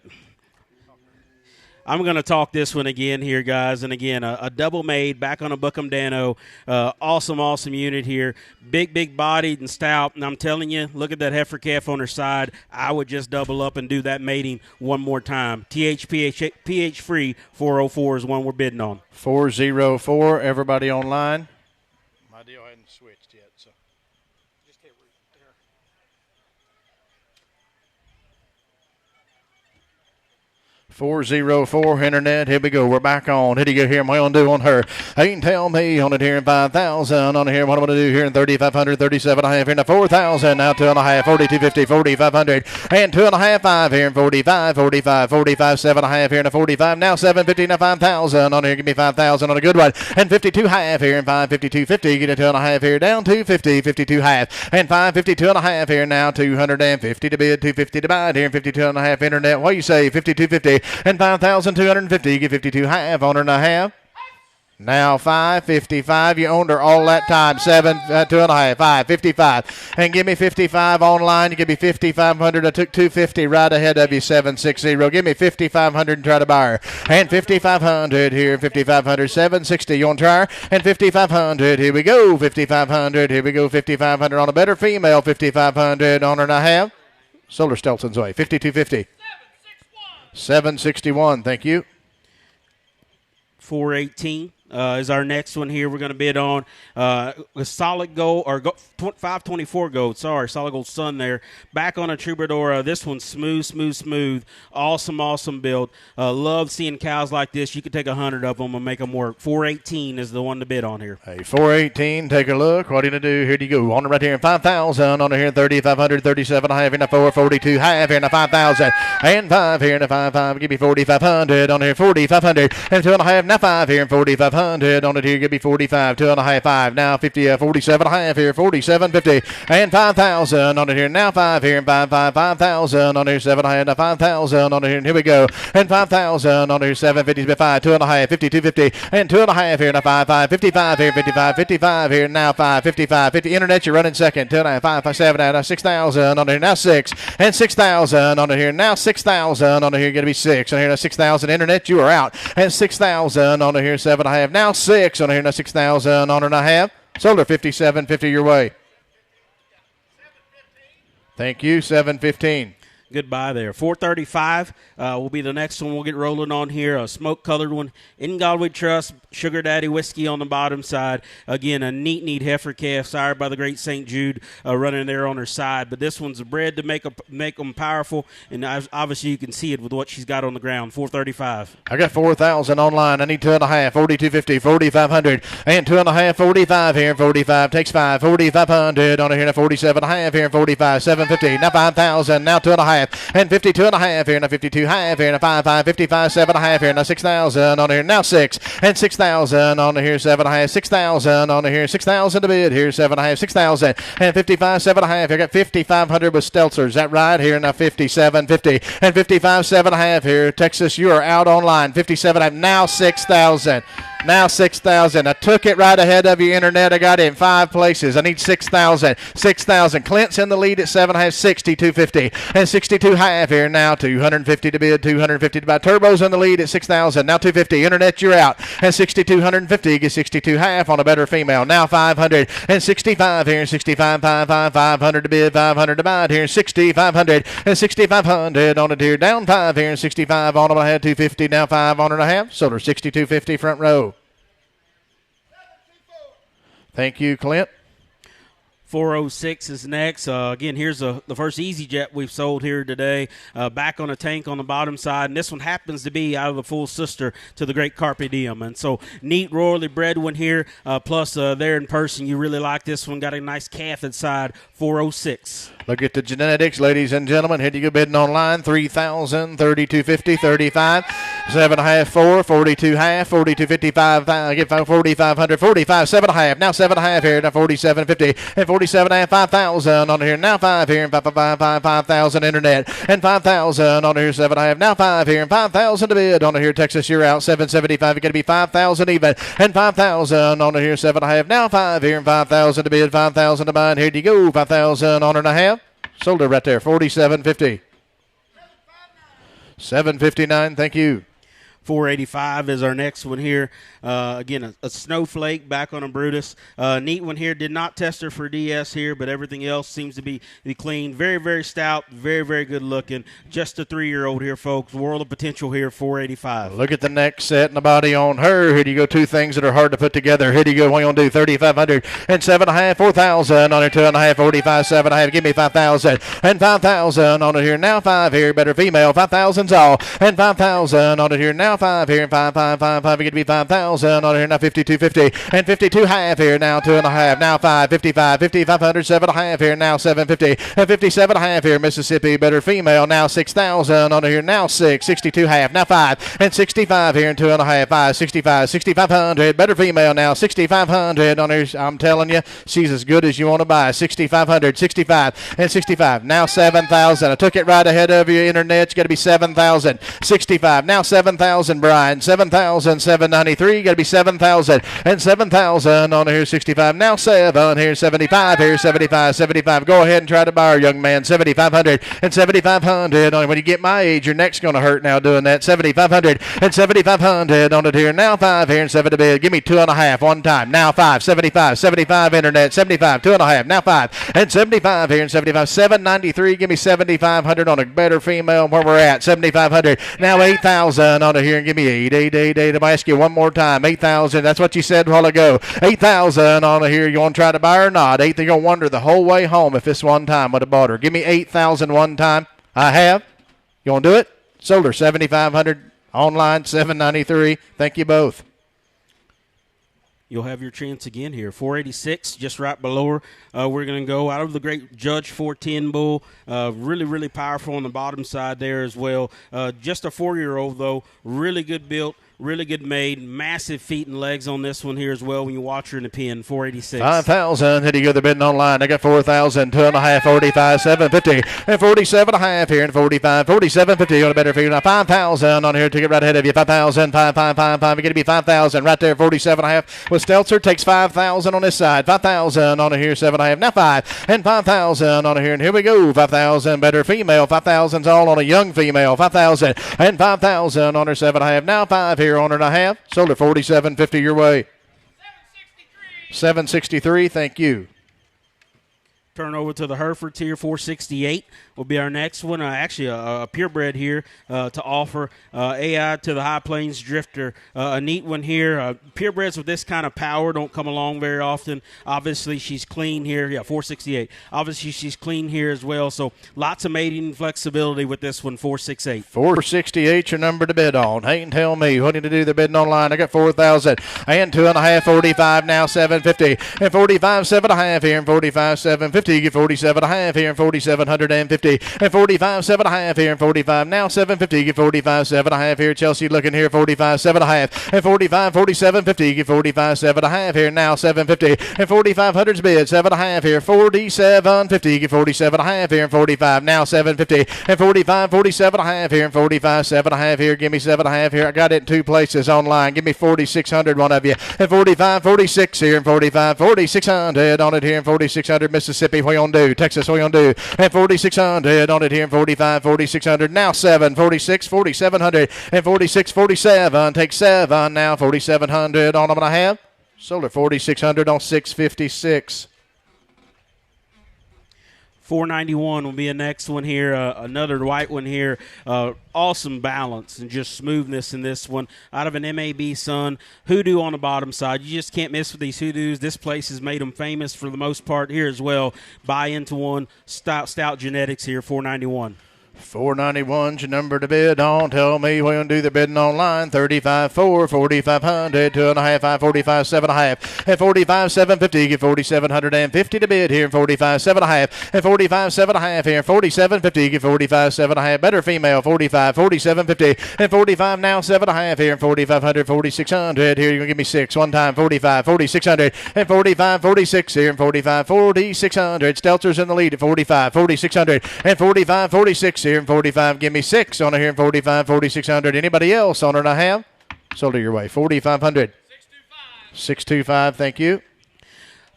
I'm going to talk this one again here, guys. And again, a double made back on a Buckham Dano. Awesome unit here. Big bodied and stout. And I'm telling you, look at that heifer calf on her side. I would just double up and do that mating one more time. PH free 404 is one we're bidding on. 404. Everybody online? My deal hadn't switched yet, so. Just hit there. 404 internet. Here we go. We're back on. Here you go here. What I'm going to do on her. He can tell me on it here in 5,000. On here, what I'm going to do here in 3,500, 37.5 here in 4,000. Now 2.5, 4,250, 4,500. And 2.5, 5 here in 45, 45, 45, 7.5 here in 45. Now 750, now 5,000. On here, give me 5,000 on a good one. And 52.5 here in 552.50. Get a 2.5 here down 250, 52.5. And 552.5 here now 250 to bid, 250 to buy here in 52.5 internet. What do you say? 52.50. And 5,250. You get 52.5 on her and a half. Now 555. You owned her all that time. 2.5. 555. And give me 55 online. You give me 5,500. I took 250 right ahead of you. 760. Give me 5,500 and try to buy her. And 5,500 here. 5,500. 760. You want to try her? And 5,500. Here we go. 5,500. Here we go. 5,500 on a better female. 5,500 on her and a half. Solar Stelson's way. 52.50. 761. Thank you. 418 is our next one here. We're going to bid on a solid gold or 524 gold. Sorry, solid gold sun there. Back on a Troubadour. This one's smooth. Awesome build. Love seeing cows like this. You could take 100 of them and make them work. 418 is the one to bid on here. Hey, 418. Take a look. What are you going to do? Here you go. On right here in 5,000. On here in 3,500, 37 half in a 442 half here in a 5,000. And 5 here in a 5. Give me 4,500 on here. 4,500 and 2.5. Now 5 here in 4,500 on it here. Give me 45. 2.5. 5 now 50. 47 half here. 47.50 and 5,000 on it here. Now 5 here and 5,000 on here. 7.5 now 5,000 on it here. And here we go. And 5,000 on here. 750 5. 2.5. 52.50 and 2.5 here. Now 5. 55 here. 55 here. Now 5. 55. 50. Internet, you're running second. 2.5. 5. 7. Now 6,000 on it here. Now 6 and 6,000 on it here. Now 6,000 on it here. Going to be 6 on here. Now 6,000. Internet, you are out. And 6,000 on it here. 7.5. Now 6 on here. Now 6,000 on her and a half. Sold her 57.50 your way. Thank you. 715. Goodbye there. 435 will be the next one we'll get rolling on here. A smoke-colored one. In God We Trust. Sugar Daddy whiskey on the bottom side. Again, a neat heifer calf sired by the great St. Jude running there on her side. But this one's bred to make them powerful, and obviously you can see it with what she's got on the ground. 435. I got 4,000 online. I need 2.5. 4,250. 4,500 and 2.5. 45 here. 45 takes 5. 4,500 on it here. Now 47.5 here. 45. 750. Now 5,000. Now 2.5. And 52.5 here. Now 52.5 here. Now 5. 55. 7.5 here. Now 6,000 on here. Now 6 and 6,000 on here. 7.5. 6,000 on here. 6,000 to bid here. 7.5. 6,000 and 55. 7.5. I got 5,500 with Stelzer. Is that right here? Now 57.50 and 55. 7.5 here. Texas, you are out online. 57. Now 6,000. Now 6,000. I took it right ahead of you, Internet. I got it in 5 places. I need 6,000. 6,000. Clint's in the lead at 7.5, 62.50. And 62.5 here now. 250 to bid, 250 to buy. Turbo's in the lead at 6,000. Now 250. Internet, you're out. And 6,250. Get 62.5 on a better female. Now 500. And 65 here. 65, 500 to bid, 500 to buy. Here 60, 500. And 6,500 on it here. Down 5 here. And 65 on them. I had 250. Now 5 on it and a half. Sold her 62.50 front row. Thank you, Clint. 406 is next. Again, here's the first Easy Jet we've sold here today. Back on a tank on the bottom side. And this one happens to be out of the full sister to the Great Carpe Diem. And so neat, royally bred one here. Plus, there in person, you really like this one. Got a nice calf inside. 406. Look at the genetics, ladies and gentlemen. Here you go bidding online. 3,000, 32.50, 35, 7.5, 4, 42.5, 42.55, get 4,500, 45, 7.5. Now 7.5 here. Now 47.50 and 47.5, 5,000 on here. Now 5 here and 5,000 Internet and 5,000 on here. 7.5. Now 5 here and 5,000 to bid on here. Texas, you're out. 7.75. It's going to be 5,000 even and 5,000 on here. 7.5. Now 5 here and 5,000 to bid, 5,000 to buy. And here you go. 5,000 on and a half. Sold her right there, 47.50. 7.59, thank you. 485 is our next one here. Again, a Snowflake back on a Brutus. Neat one here. Did not test her for DS here, but everything else seems to be clean. Very, very stout. Very, very good looking. Just a 3-year-old here, folks. World of potential here, 485. Look at the neck set and the body on her. Here do you go. 2 things that are hard to put together. Here do you go. What you going to do? 3,500 and 7.5, 4,000 on her. 2.5, 45, 7.5. Give me 5,000 and 5,000 on it here. Now 5 here. Better female. 5,000's all. And 5,000 on it here. Now 5 here. 5, 5, 5, 5. Get to be 5,000 on here. Now 52.50 and 52.5 here. Now 2.5. Now 5, 55, 5,500, 7.5 here. Now 7.50 and 57.5 here. Mississippi. Better female. Now 6,000 on here. Now 6, 62.5. Now 5 and 65 here and 2.5. 5, 65, 6,500. Better female. Now 6,500 on here. I'm telling you, she's as good as you want to buy. 6,500, 65 and 65. Now 7,000. I took it right ahead of you. Internet. It's got to be 7,000. 65. Now 7,000. Brian. 7,000. 793. Got to be 7,000 and 7,000 on here. 65. Now 7 here. 75 here. 75. 75. Go ahead and try to buy her, young man. 7,500 and 7,500 on it. When you get my age, your neck's going to hurt now doing that. 7,500 and 7,500 on it here. Now 5 here and 7 to bid. Give me 2.5 one time. Now 5. 75. 75 Internet. 75. 2.5. Now 5 and 75 here and 75. 793. Give me 7,500 on a better female where we're at. 7,500. Now 8,000 on it here and give me 8. 8, 8, 8. I'm going to ask you one more time. 8,000. That's what you said a while ago. 8,000 on it here. You want to try to buy her or not? 8. They're going to wonder the whole way home if this one time would have bought her. Give me 8,000 one time. I have. You want to do it? Sold her 7,500 online, 793. Thank you both. You'll have your chance again here. 486, just right below her. We're going to go out of the great Judge 410 bull. Really, really powerful on the bottom side there as well. Just a 4-year-old, though. Really good built. Really good made. Massive feet and legs on this one here as well when you watch her in the pen. 486. 5,000. Here you go. They're bidding online. I got 4,000. 2.5, 45, 750. And 47.5 here and 45. 47.50 on a better figure. Now 5,000 on here. Ticket right ahead of you. 5,000. 5, 5, 5, 5. You're going to be 5,000 right there. 47.5 with Stelzer. Takes 5,000 on this side. 5,000 on here. 7.5. Now 5 and 5,000 on here. And here we go. 5,000. Better female. 5,000's all on a young female. 5,000 and 5,000 on her. 7.5. Now 5 here on her and a half. Sold at 47.50 your way. 763. Thank you. Turn over to the Hereford tier. 468 will be our next one. Actually, a purebred here to offer. AI to the High Plains Drifter. A neat one here. Purebreds with this kind of power don't come along very often. Obviously, she's clean here. Yeah, 468. Obviously, she's clean here as well. So lots of mating flexibility with this one. 468. 468 your number to bid on. Hey, and tell me, what need to do? They're bidding online. I got 4,000 and 2.5. 45 now. 750 and 45. 7.5 here and 45. 750. 47.50, get 47.5 here, and 4750, and 45.7.5 here, and 45. Now 750, get 45.7.5 here. Chelsea looking here, 45.7.5, and 45, 47.50, get 45.7.5 here. Now 750, and 4,500's bid, 7.5 here, 47.50, get 47.5 here, and 45. Now 750, and 45, 47.5 here, and 45.7.5 here. Give me 7.5 here. I got it in two places online. Give me 4,600, one of you, and 45, 46 here, and 45, 4,600 on it here, and 4,600. Mississippi, what you gonna do? Texas, what you gonna do? And 4,600 on it here, and 45, 4,600. Now 7, 46, 4,700, and 46, 47. Take 7 now, 4,700 on them, and I have sold at 4,600 on 656. 491 will be a next one here. Another white one here. Awesome balance and just smoothness in this one. Out of an MAB Sun. Hoodoo on the bottom side. You just can't miss with these hoodoos. This place has made them famous for the most part here as well. Buy into one. Stout genetics here, 491. 491's your number to bid on. Tell me what you want to do the bidding online. 35, 4, 4,500, 2.5, 5, 45, 7.5, and 45, 750. Get 4,750 to bid here, and 45, 7.5, and 45, 7.5 here, 47.50. Get 45, 7.5. Better female, 45, 47.50, and 45 now, 7.5 here, and 4,500, 4,600 here. You're gonna give me 6 one time. 45, 4,600, and 45, 46 here, and 45, 4,600. Stelzer's in the lead at 45, 4,600, and 45, 46 here, and 45. Give me 6 on it here, and 45, 4,600. Anybody else on it? I have sold it your way. 4,500. 625. Thank you.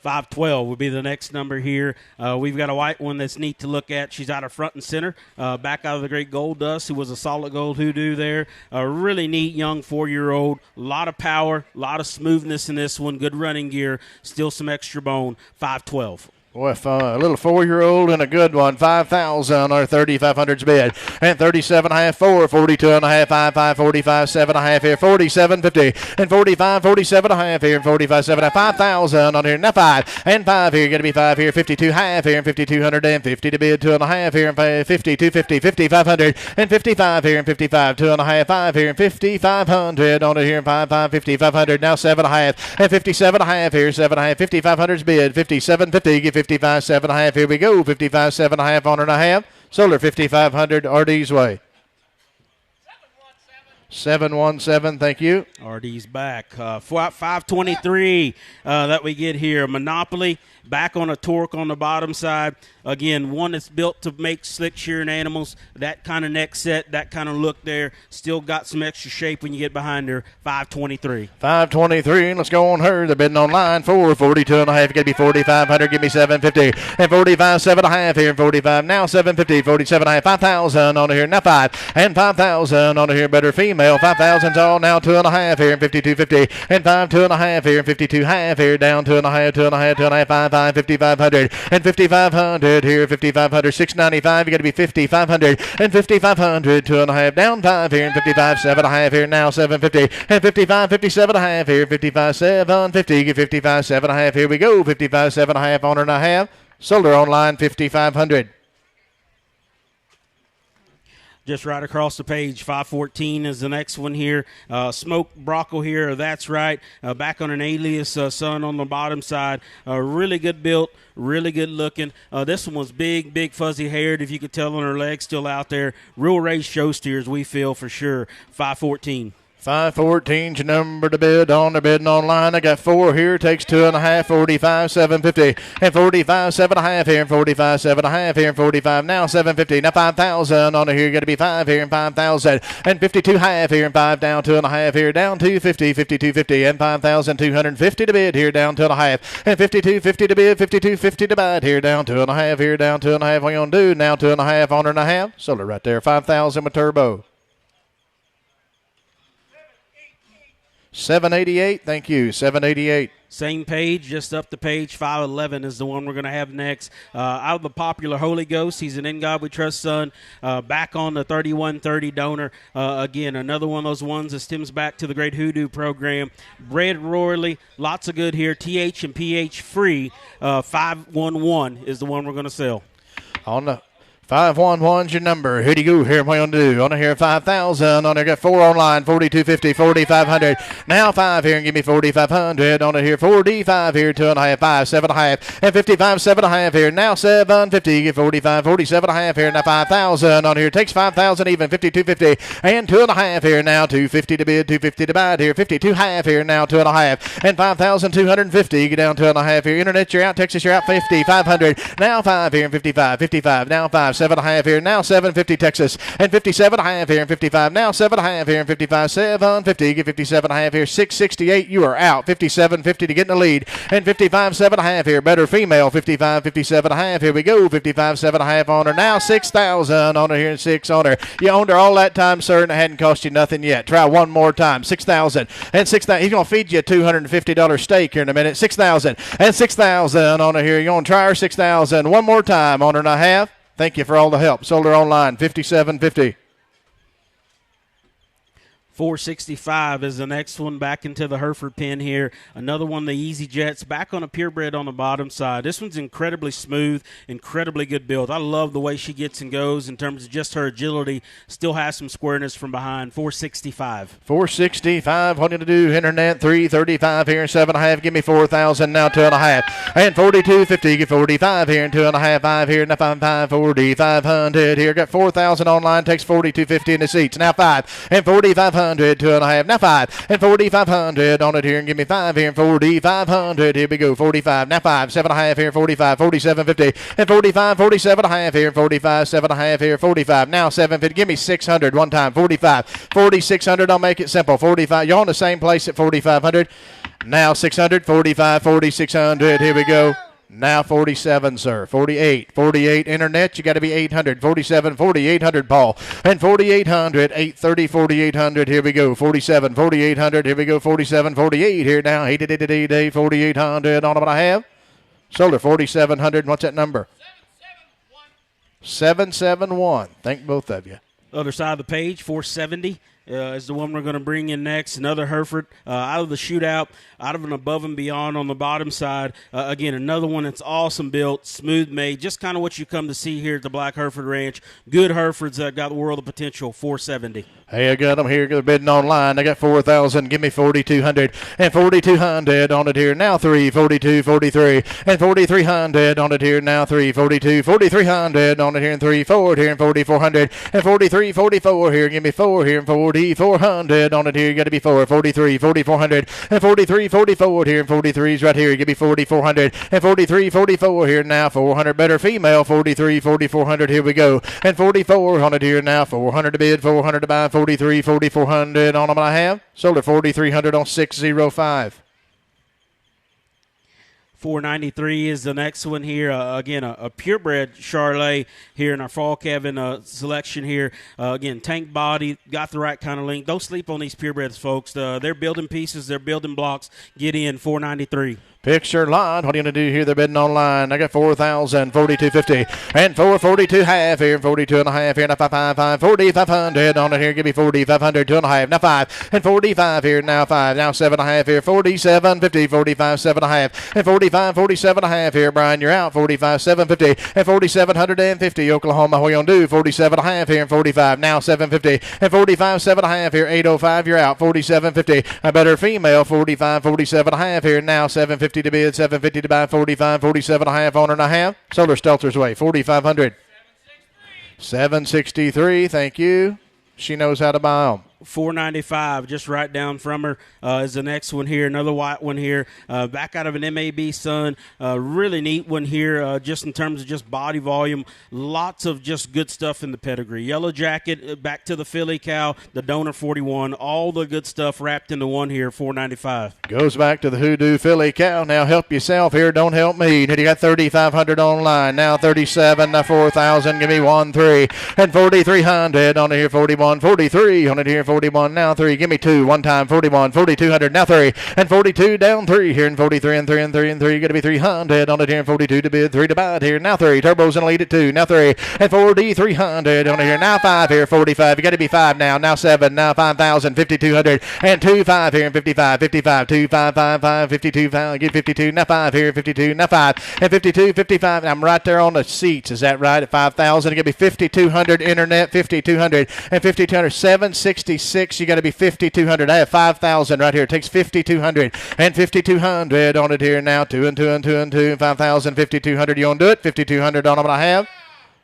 512 would be the next number here. We've got a white one that's neat to look at. She's out of front and center, back out of the great Gold Dust, who was a solid gold hoodoo there. A really neat young 4-year-old. A lot of power, a lot of smoothness in this one. Good running gear, still some extra bone. 512. Boy, a little 4-year-old and a good one. 5,000 or 3,500's bid. And 37.5, 4, 42.5, 5, 5, 45, 7.5 here, 47.50, and 45, 47.5 here, and 45.7, 5,000 on here. Now 5 and 5 here. Going to be 5 here, 52.5 here, and 5,250 to bid. 2.5 here, and 50, 250, 5,500, and 55 here, and 55, 2.5, 5 here, and 5,500 on it here, and 5, 5, 50, 500. Now 7.5 and 57.5 here, 7.5, 5,500's bid. 57.50. Get 55, 7.5. Here we go. 55, 7.5 on and a half. Solar 5,500 RD's way. 717. Thank you. RD's back. 523 that we get here. Monopoly back on a torque on the bottom side. Again, one that's built to make slick shearing animals. That kind of neck set, that kind of look there. Still got some extra shape when you get behind her. 523. 523. Let's go on her. They're bidding online for 42.5. It's going to be 4,500. Give me 750. And 45, 7.5 here. And 45. Now 750. 47.5. 5,000 on here. Now 5 and 5,000 on here. Better female. 5,000's all now 2.5 here. And 52.50. And 5, 2.5 here. And 52.5 here. Down 2.5, 2.5, 2.5, 5, 5, 5,500. And 5,500 here. 5,500. 695. You got to be 5,500. And 5,500. 2.5 down 5 here. And 55, 7.5 here. Now 750. And 55, 57.5 here. 55, 750. Get 55, 7.5. Here we go. 55, 7.5 on her and a half. Sold her online 5,500. Just right across the page, 514 is the next one here. Smoke Bronco here, that's right. Back on an Alias Sun on the bottom side. Really good built, really good looking. This one was big, fuzzy haired, if you could tell on her legs still out there. Real raised show steers, we feel for sure. 514. 514's your number to bid on. They're bidding online. I got 4 here. Takes 2.5. 45, 750. And 45, 7.5 here. And 45, 7.5 here. And 45 now 750. Now 5,000 on here. Got to be 5 here. And 5,000. And 52.5 here. And 5 down 2.5 here. Down 250. 52.50. And 5,250 to bid here. Down 2.5. And 52.50 to bid. 52.50 to bid here. Down 2.5 here. Down 2.5. What you going to do? Now 2.5 on her and a half. Sold it right there. 5,000 with turbo. 788, thank you, 788. Same page, just up the page. 511 is the one we're going to have next. Out of the popular Holy Ghost, he's an In God We Trust son. Back on the 3130 donor. Again, another one of those ones that stems back to the great Hoodoo program. Bred royally, lots of good here. TH and PH free. 511 is the one we're going to sell. On the 511's your number. Here you go. Here what you gonna do? On here 5,000. On there got 4 online. 4250, 4,500. Now 5 here and give me 4,500. On here 45 here 2.5, 5, 7.5, and 55, 7.5 here. Now 750. Get 45, 47.5 here. Now 5,000. On here takes 5,000 even. 5250 and 2.5 here. Now 250 to bid, 250 to buy here. 52.5 here. Now 2.5 and 5,250. Get down 2.5 here. Internet you're out. Texas you're out. 50, 500. Now 5 here and 55, 55. Now 5. 7.5 here, now 750 Texas, and 57.5 here, and 55, now 7.5 here, and 55, 750, get 57.5 here, 668, you are out, 57.50 to get in the lead, and 55, 7.5 here, better female, 55, 57.5, here we go, 55, 7.5 on her, now 6,000 on her here, and 6 on her, you owned her all that time, sir, and it hadn't cost you nothing yet, try one more time, 6,000, and 6,000, he's going to feed you a $250 steak here in a minute, 6,000, and 6,000 on her here, you're going to try her, 6,000, one more time on her and a half. Thank you for all the help. Sold her online, 57.50. 465 is the next one back into the Hereford pen here. Another one, the Easy Jets, back on a purebred on the bottom side. This one's incredibly smooth, incredibly good build. I love the way she gets and goes in terms of just her agility. Still has some squareness from behind. 465. 465. What are you going to do? Internet 335 here, 7.5. Give me 4,000 now, 2.5. And 42.50. Get 45 here and 2.5. 5 here. Now 5, 4,500 here. Got 4,000 online. Takes 42.50 in the seats. Now 5 and 4,500. 2.5. Now 5 and 4,500 on it here and give me 5 here and 4,500. Here we go. 45. Now 5. 7.5 here. 45. 47.50 and 45. 47.5 here. 45. 7.5 here. 45. Now 750. Give me 600 one time. 45. 4,600. I'll make it simple. 45. You're on the same place at 4,500. Now 600. 45. 4,600. Here we go. Now 47, sir. 48. 48. Internet, you got to be 800. 47. 4,800, Paul. And 4,800. 830. 4,800. Here we go. 47. 4,800. Here we go. 47. 48. Here now. 888. 4,800. On what I have. Sold her 4,700. What's that number? 771. Thank both of you. Other side of the page, 470. Is the one we're going to bring in next. Another Hereford out of the shootout, out of an above and beyond on the bottom side. Again, another one that's awesome built, smooth made, just kind of what you come to see here at the Black Hereford Ranch. Good Herefords that got the world of potential, 470. Hey, I got them here. They're bidding online. I got 4,000. Give me 4,200 and 4,200 on it here. Now 3, 42, 43 and 4,300 on it here. Now 3, 42, 4,300 on it here and 3, 4 here and 4,400 and 43, 44 here. Give me 4 here and 4,400 on it here. You got to be 4, 43, 4,400 and 43, 44 here and 43's right here. Give me 4,400 and 43, 44 here. Now 400 better female. 43, 4,400. Here we go. And 44 on it here. Now 400 to bid, 400 to buy. 43, 4,400 on them I have. Sold at 4,300 on 605. 493 is the next one here. Again, a purebred Charlet here in our fall cabin selection here. Again, tank body, got the right kind of length. Don't sleep on these purebreds, folks. They're building pieces. They're building blocks. Get in, 493. Picture line. What are you going to do here? They're bidding online. I got 4,000, 42.50 and 442 half here, 42 and a half here. Now 5, 4,500 on it here. Give me 4,500, 2.5. Now 5 and 45 here. Now 5. Now 7.5 here. 47.50, 45, 7.5 and 45, 47.5 here. Brian, you're out. 45, 750 and 4,750. Oklahoma, what are you going to do? 47.5 here and 45. Now 750 and 45, 7.5 here. 805, you're out. 47.50. A better female. 45, 47.5 here. Now 750. To bid, 750 to buy, 45, 47.5 on her and a half. Solar Stelter's way, 4,500. 763, thank you. She knows how to buy them. 495, just right down from her is the next one here. Another white one here, back out of an MAB Sun. Really neat one here, just in terms of just body volume. Lots of just good stuff in the pedigree. Yellow jacket, back to the Philly cow, the Donor 41. All the good stuff wrapped into one here, 495. Goes back to the Hoodoo Philly cow. Now help yourself here, don't help me. Now you got 3,500 online. Now 37, now 4,000. Give me 1, 3, and 4,300 on it here. 41, 43 on it here. 41, now 3. Give me 2, one time, 41, 4,200, now 3, and 42 down 3 here, and 43 and 3 and 3 and 3. Going to be 300 on it here, and 42 to bid, 3 to buy it here, now 3. Turbo's in the lead at 2, now 3, and 4,300 on it here, now 5 here, 45. You got to be 5 now 7, now 5,000, 5,200, and 2, 5 here, and 55, 55, 2, 5, 5, 5, 52, 5, get 52, now 5 here, 52, now 5, and 52, 55. I'm right there on the seats. Is that right? At 5,000, it got to be 5,200 internet, 5,200, and 5,200, 766. You got to be 5,200. I have 5,000 right here. It takes 5,200 and 5,200 on it here now. 2 and 2 and 2 and 2, 5,000, 5,200. You want to do it? 5,200 on them I have.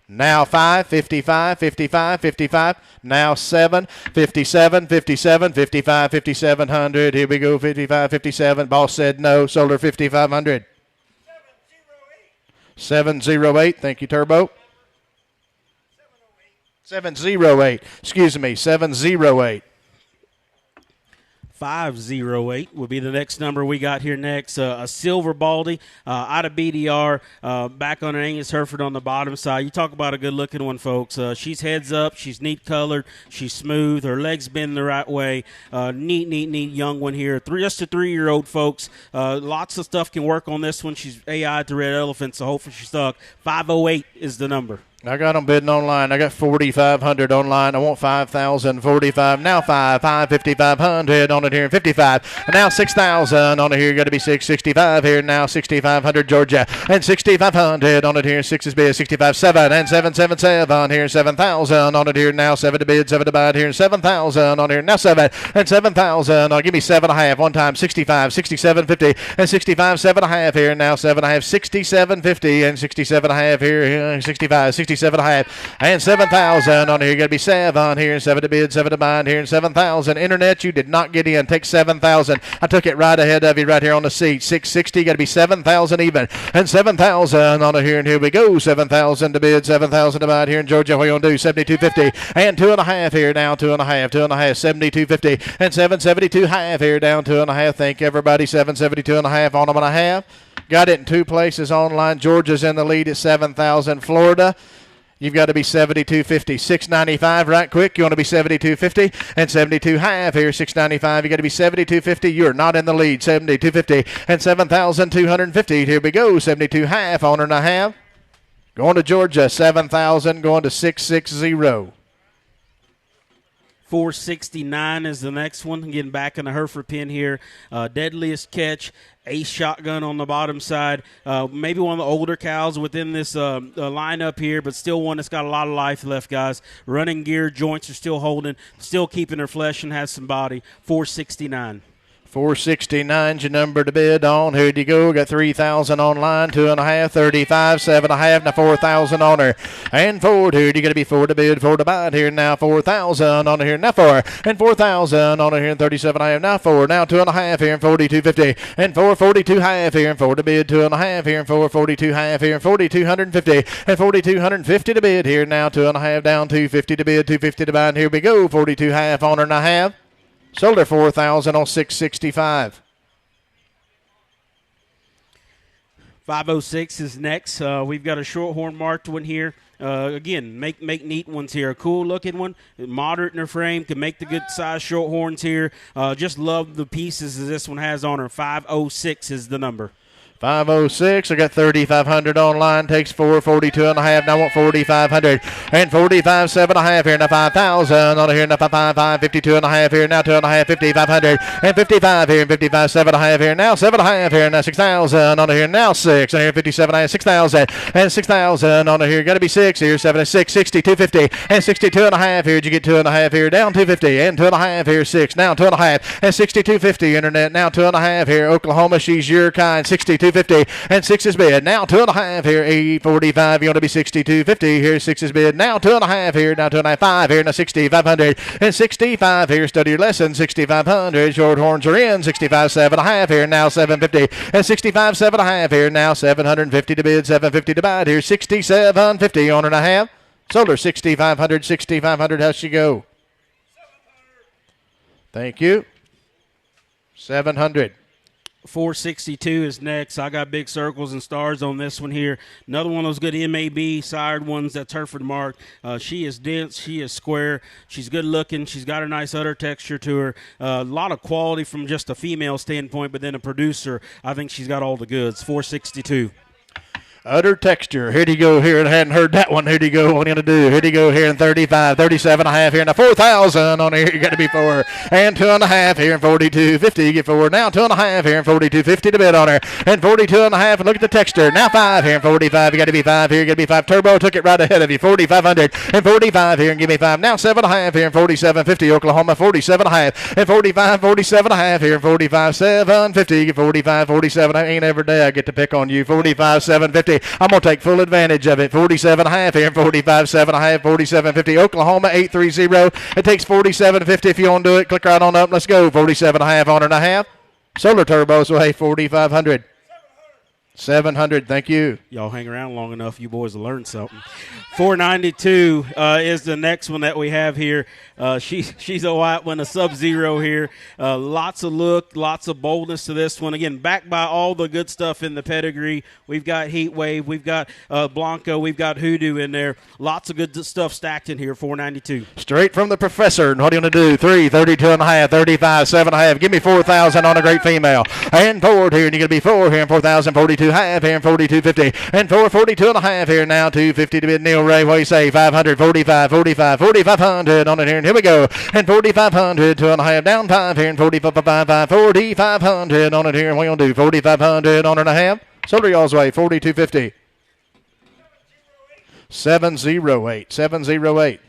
Now 5, 55, 55, 55. Now 7, 57, 57, 55, 5,700. Here we go, 55, 57. Boss said no. Sold her 5,500. 708. Thank you, Turbo. 708. Excuse me, 708. 508 will be the next number we got here next. A silver Baldy out of BDR, back on Angus Hereford on the bottom side. You talk about a good-looking one, folks. She's heads up. She's neat-colored. She's smooth. Her legs bend the right way. Neat young one here. Just a 3-year-old, folks. Lots of stuff can work on this one. She's AI to Red Elephant, so hopefully she's stuck. 508 is the number. I got them bidding online. I got 4,500 online. I want 5,045. Now 5, 5,500 on it here. 55. And now 6,000 on it here. Got to be 665 here. Now 6,500 Georgia. And 6,500 on it here. 6 is bid. 65, 7 and 777 here. 7,000 on it here. Now 7 to bid. 7 to buy it here. 7,000 on here. Now 7 and 7,000. Give me 7.5 one time. 65, 67.50 and 65, 7.5 here. Now 7.5, 67.50 and 67.5 here. 65, 67.5 and 7,000 on here. You got to be 7 here. 7 to bid, 7 to buy here, and 7,000. Internet, you did not get in. Take 7,000. I took it right ahead of you right here on the seat. 660. Got to be 7,000 even, and 7,000 on here. And here we go. 7,000 to bid, 7,000 to buy here in Georgia. What you gonna do? 72.50 and 2.5 here. Now 2.5, 72.50 and 772.5 here. Down 2.5. Thank everybody. 772.5 on them and a half. Got it in 2 places online. Georgia's in the lead at 7,000. Florida, you've got to be 72.50, 695 right quick. You want to be 72.50 and 72.5 here, 695. You got to be 72.50. You're not in the lead. 72.50 and 7,250. Here we go. 72.5 on and a half. Going to Georgia, 7,000. Going to 660. 469 is the next one. Getting back in the Hereford pin here. Deadliest catch. Ace shotgun on the bottom side. Maybe one of the older cows within this lineup here, but still one that's got a lot of life left, guys. Running gear, joints are still holding, still keeping her flesh and has some body. 469. 469's your number to bid on. Here you go. Got 3,000 online. 2.5, 35, 7.5. Now 4,000 on her. And 4 here. You got to be 4 to bid, 4 to buy it here. Now 4,000 on here. Now 4. And 4,000 on here. And 37.5. Now 4. Now 2.5 here. And 42.50. And 442.5 here. And 4 to bid. 2.5 here. And 442.5 here. And 4,250. And 4,250 to bid here. Now 2.5 down. 250 to bid. 250 to buy. And here we go. 42.5 on her and a half. Sold her 4,000 on 665. 506 is next. We've got a shorthorn marked one here. Again, make neat ones here. A cool looking one, moderate in her frame, can make the good size shorthorns here. Just love the pieces that this one has on her. 506 is the number. 506. I got 3,500 online. Takes 442.5. Now I want 4,500 and 45, 7.5 here. Now 5,000 on here. Now 555, 52.5 here. Now 2.5, 5,500 and 55 here. 55, 7.5 here. Now 7.5 here. Now 6,000 on here. Now 6 on here. 57, 6,000 and 6,000 on here. Got to be 6 here. 76, 60, 250 and 62.5 here. Did you get 2.5 here? Down 250 and 2.5 here. 6 now 2.5 and 62.50 internet. Now 2.5 here. Oklahoma, she's your kind. 62.50 and 6 is bid. Now 2.5 here. 845. You want to be 62.50 here. 6 is bid. Now 2.5 here. Now 2.5 5 here. Now 6,500 and 65 here. Study your lesson. 6,500. Short horns are in. 65 7.5 here. Now 750 and 65 7.5 here. Now 750 to bid. 750 to buy here. 67.50 on and a half. Sold her 6,500. 6,500. How's she go? Thank you. 700. 462 is next. I got big circles and stars on this one here. Another one of those good MAB sired ones that's Hereford marked. She is dense. She is square. She's good looking. She's got a nice udder texture to her. A lot of quality from just a female standpoint, but then a producer, I think she's got all the goods. 462. Udder texture. Here you go here. I hadn't heard that one. Here you go. What are you going to do? Here you go here in 35, 37 and a half here. Now 4,000 on here. You got to be 4. And 2.5 here in 42.50. You get 4. Now 2.5 here in 42.50 to bid on her. And 42.5. And look at the texture. Now 5 here in 45. You got to be 5 here. You got to be 5. Turbo took it right ahead of you. 4,500 and 45 here and give me 5. Now 7.5 here in 47.50. Oklahoma 47.5 and 45, 47.5 here in 45.750. You get 45, 47. I ain't every day I get to pick on you. 45.750. I'm going to take full advantage of it. 47.5 here, 45.7.5, 47.50. Oklahoma 830. It takes 47.50 if you want to do it. Click right on up. Let's go. 47.5 on and a half. Solar turbos away 4,500. 700. Thank you. Y'all hang around long enough, you boys will learn something. 492 is the next one that we have here. She's a white one, a Sub-Zero here. Lots of look, lots of boldness to this one. Again, backed by all the good stuff in the pedigree. We've got Heat Wave, we've got Blanco, we've got Hoodoo in there. Lots of good stuff stacked in here. 492. Straight from the professor. And what are you going to do? 3, 32.5, 35, 7.5. Give me 4,000 on a great female. And forward here, and you're going to be 4 here, and 4,000, 42.5 here, and 42.50. And 442.5 here now, 250 to bid. Neil Ray, what do you say? 500, 45, 45, 4,500 on it here, and here we go. And 4,500, 2.5 down 5 here, and 45, 4,500 on it here, and what are you going to do? 4,500 on and a half. Solar y'all's way, 42.50. 708, 708.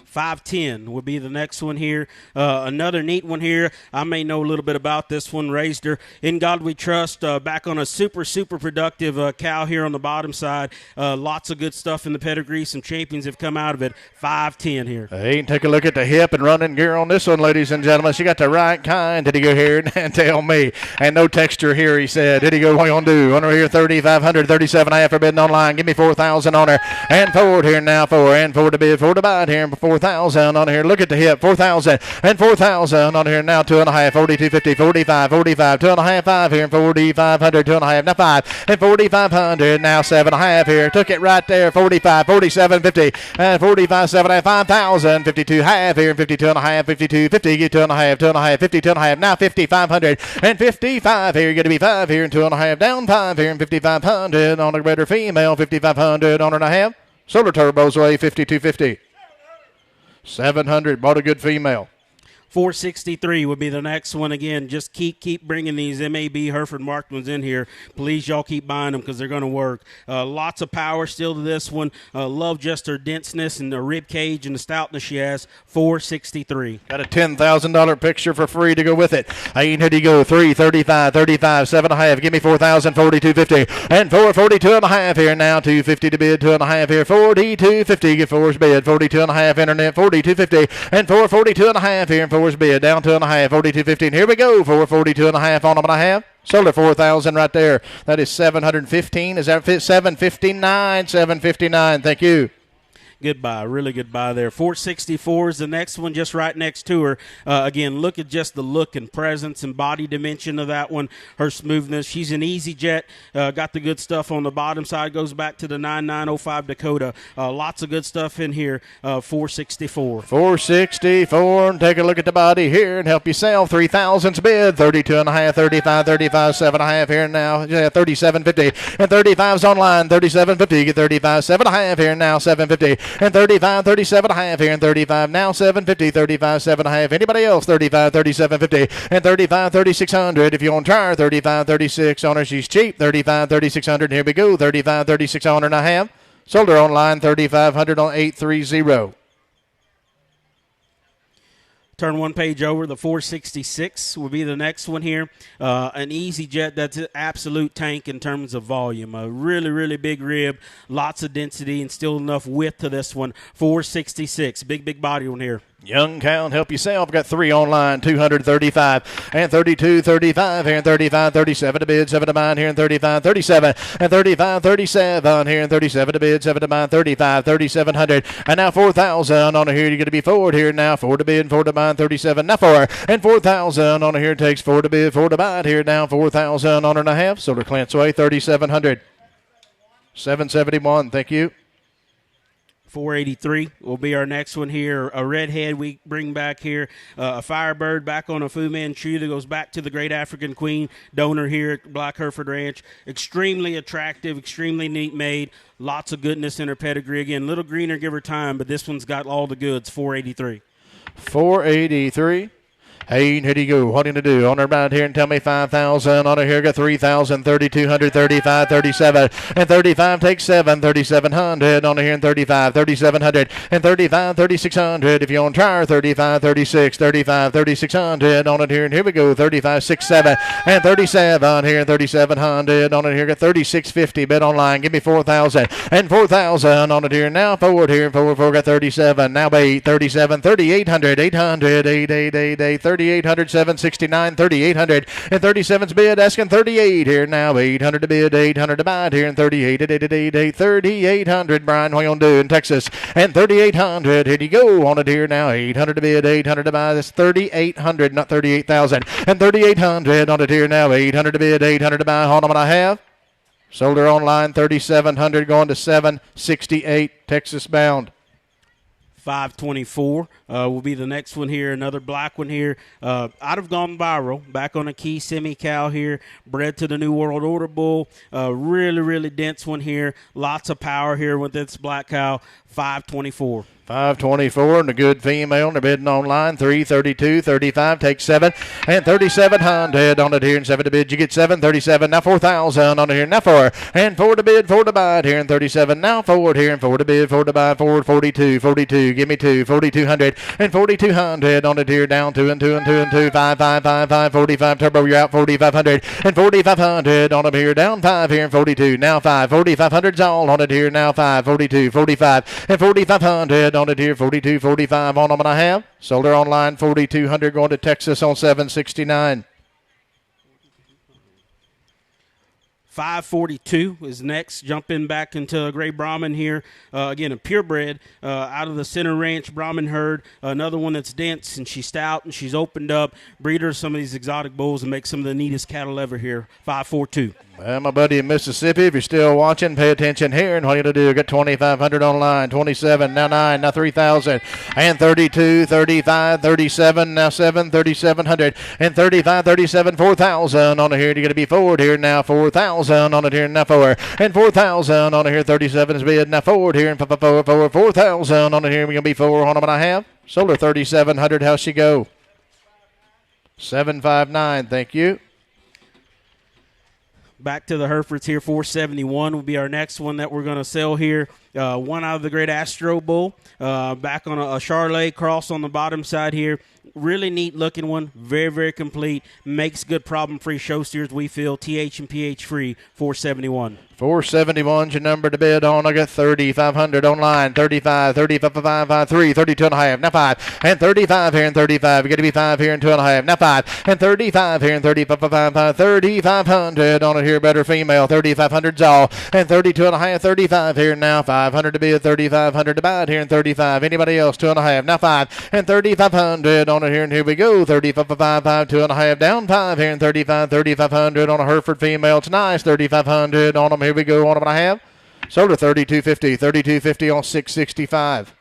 510 would be the next one here. Another neat one here. I may know a little bit about this one. Raised her In God We Trust. Back on a super productive cow here on the bottom side. Lots of good stuff in the pedigree. Some champions have come out of it. 510 here. Hey, take a look at the hip and running gear on this one, ladies and gentlemen. She got the right kind. Did he go here and tell me? And no texture here, he said. Did he go? What are you going to do? On her here, 3,500, 37.5 for bidding online. Give me 4,000 on her. And forward here now, 4. And forward to bid, 4 to buy it here, 4,000 on here. Look at the hip. 4,000 and 4,000 on here. Now 2.5, 42.50, 45, 45, 2.5, 5 here, and 4,500, 2.5, now 5 and 4,500. Now 7.5 here. Took it right there. 45, 47.50 and 45, 7.5, 5,000, 52 half here, 52.5, 52.50. Get 2.5, 2.5, 52.5. Now 5,500 and 55 here. You're going to be 5 here and 2.5 down 5 here and 5,500 on a better female. 5,500 on and a half. Solar turbos away 52.50. 700. Bought a good female. 463 would be the next one. Again, just keep bringing these MAB Hereford marked ones in here. Please, y'all keep buying them because they're going to work. Lots of power still to this one. Love just her denseness and the rib cage and the stoutness she has. 463. Got a $10,000 picture for free to go with it. Here you go. 3, 35, 35, 7.5. Give me 4,000, 42.50. And 442.5 here now. 250 to bid. 2.5 here. 42.50. Get 4's bid. 42.5 internet. 42.50. And 442.5 here. And 4's bid. Down 2.5. 42.50. Here we go. 442.5 on them and a half. Sold at 4,000 right there. That is 715. Is that fit? 759. 759. Thank you. Goodbye. Really goodbye there. 464 is the next one, just right next to her. Again, look at just the look and presence and body dimension of that one. Her smoothness. She's an easy jet. Got the good stuff on the bottom side. Goes back to the 9905 Dakota. Lots of good stuff in here. 464. 464. And take a look at the body here and help yourself. 3,000's bid. 32.5, 35, 35, 7.5 here now. Yeah, 37.50. And 35's online. 37.50. You get 35, 7.5 here now. 7.50. And 35, 37.5 here, and 35 now 750, 35, 7.5. Anybody else? 35, 37.50, and 35, 3600. If you want to try her, 35, 36 on her. She's cheap. 35, 3600. Here we go. 35, 36 on her and a half. Sold her online. 3,500 on 830. Turn one page over. The 466 will be the next one here. An easy jet that's an absolute tank in terms of volume. A really big rib, lots of density, and still enough width to this one. 466. Big body one here. Young cow and help yourself. Got 3 online, 235 and 32, 35 here and 35, 37 to bid, 7 to mine here and 35, 37 and 35, 37 here and 37 to bid, 7 to mine, 35, 3,700 and now 4,000 on here. You're going to be forward here now, 4 to bid, 4 to mine, 37 now 4 and 4,000 on here. Takes 4 to bid, 4 to buy here now, 4,000 on and a half. Solar Clint's way, 3,700, 771. Thank you. 483 will be our next one here. A redhead we bring back here. A Firebird back on a Fu Manchu that goes back to the Great African Queen donor here at Black Hereford Ranch. Extremely attractive, extremely neat made. Lots of goodness in her pedigree. Again, a little greener, give her time, but this one's got all the goods. 483. 483. Hey, here you go. What are you going to do? On her right here and tell me 5,000. On her here, got 3,000, 3,200, 35, 37, and 35 takes 7, 3,700. On her here and 35, 3,700, and 35, 3,600. If you want to try her, 35, 36, 35, 3,600. On it here, and here we go. 35, 6, 7, and 37 here, 3,700. On it here, got 36.50. Bet online. Give me 4,000 and 4,000. On it here now. Forward here, forward, got 37. Now 8, 37, 3,800, 800, 8, 3,800, 769, 3,800, and 37's bid, asking 38 here now, 800 to bid, 800 to buy here, and 38, 3,800, Brian, what you gonna do in Texas, and 3,800, here you go, on it here now, 800 to bid, 800 to buy, that's 3,800, not 38,000, and 3,800 on it here now, 800 to bid, 800 to buy, hold on what I have, sold her online, 3,700, going to 768, Texas bound. 524 will be the next one here. Another black one here. Out of Gone Viral. Back on a key semi-cow here. Bred to the New World Order bull. Really, really dense one here. Lots of power here with this black cow. 524. 524 and a good female. And they're bidding online. 332, 35, take 7. And 3,700 on it here. And 7 to bid. You get 7, 37. Now 4,000 on it here. Now 4. And 4 to bid, 4 to buy it here. And 37. Now forward here. And 4 to bid, 4 to buy. Forward 42, 42. Give me 2, 4,200. And 4,200 on it here. Down 2 and 2 and 2 and 2. 5, 5, 5, 5. 45 turbo. You're out 4,500. And 4,500 on it here. Down 5 here. And 42. Now 5. 4,500's all on it here. Now 5, 42, 45. And 4,500 on it here, 42, 45 on them, and I have. Sold her online, 4,200 going to Texas on 769. 542 is next. Jumping back into a gray Brahmin here. Again, a purebred out of the Center Ranch Brahmin herd. Another one that's dense, and she's stout, and she's opened up. Breeder of some of these exotic bulls and make some of the neatest cattle ever here. 542. Well, my buddy in Mississippi, if you're still watching, pay attention here. And what you going to do? Got 2,500 online, 27, now 9, now 3,000, and 32, 35, 37, now 7, 3,700, and 35, 37, 4,000 on it here. You're going to be forward here now, 4,000 on it here, now 4, and 4,000 on it here, 37 is bid, now forward here, and 4,000 on it here. We're going to be 4 on them, and I have. Sold her 3,700. How's she go? 759. Thank you. Back to the Herefords here. 471 will be our next one that we're going to sell here. One out of the Great Astro Bull. Back on a Charlet cross on the bottom side here. Really neat looking one. Very, very complete. Makes good problem-free show steers, we feel. TH and PH free. 471. 471's your number to bid on. I got 3,500 online. 35, 35, 5, 3, 32 and a half. Now 5. And 35 here and 35. You got to be 5 here and 2 and a half. Now 5. And 35 here and 35, 5, 3,500 on it here. Better female. 3,500's all. And 32 and a half. 35 here now. 500 to bid. 3,500 to buy it here and 35. Anybody else? 2 and a half. Now 5. And 3,500 on it here. And here we go. 35, 5, 2 and a half. Down 5 here and 35, 3,500 on a Hereford female. It's nice. 3,500 on them. Here we go on what I have. Sold her 32.50. 32.50 on 665.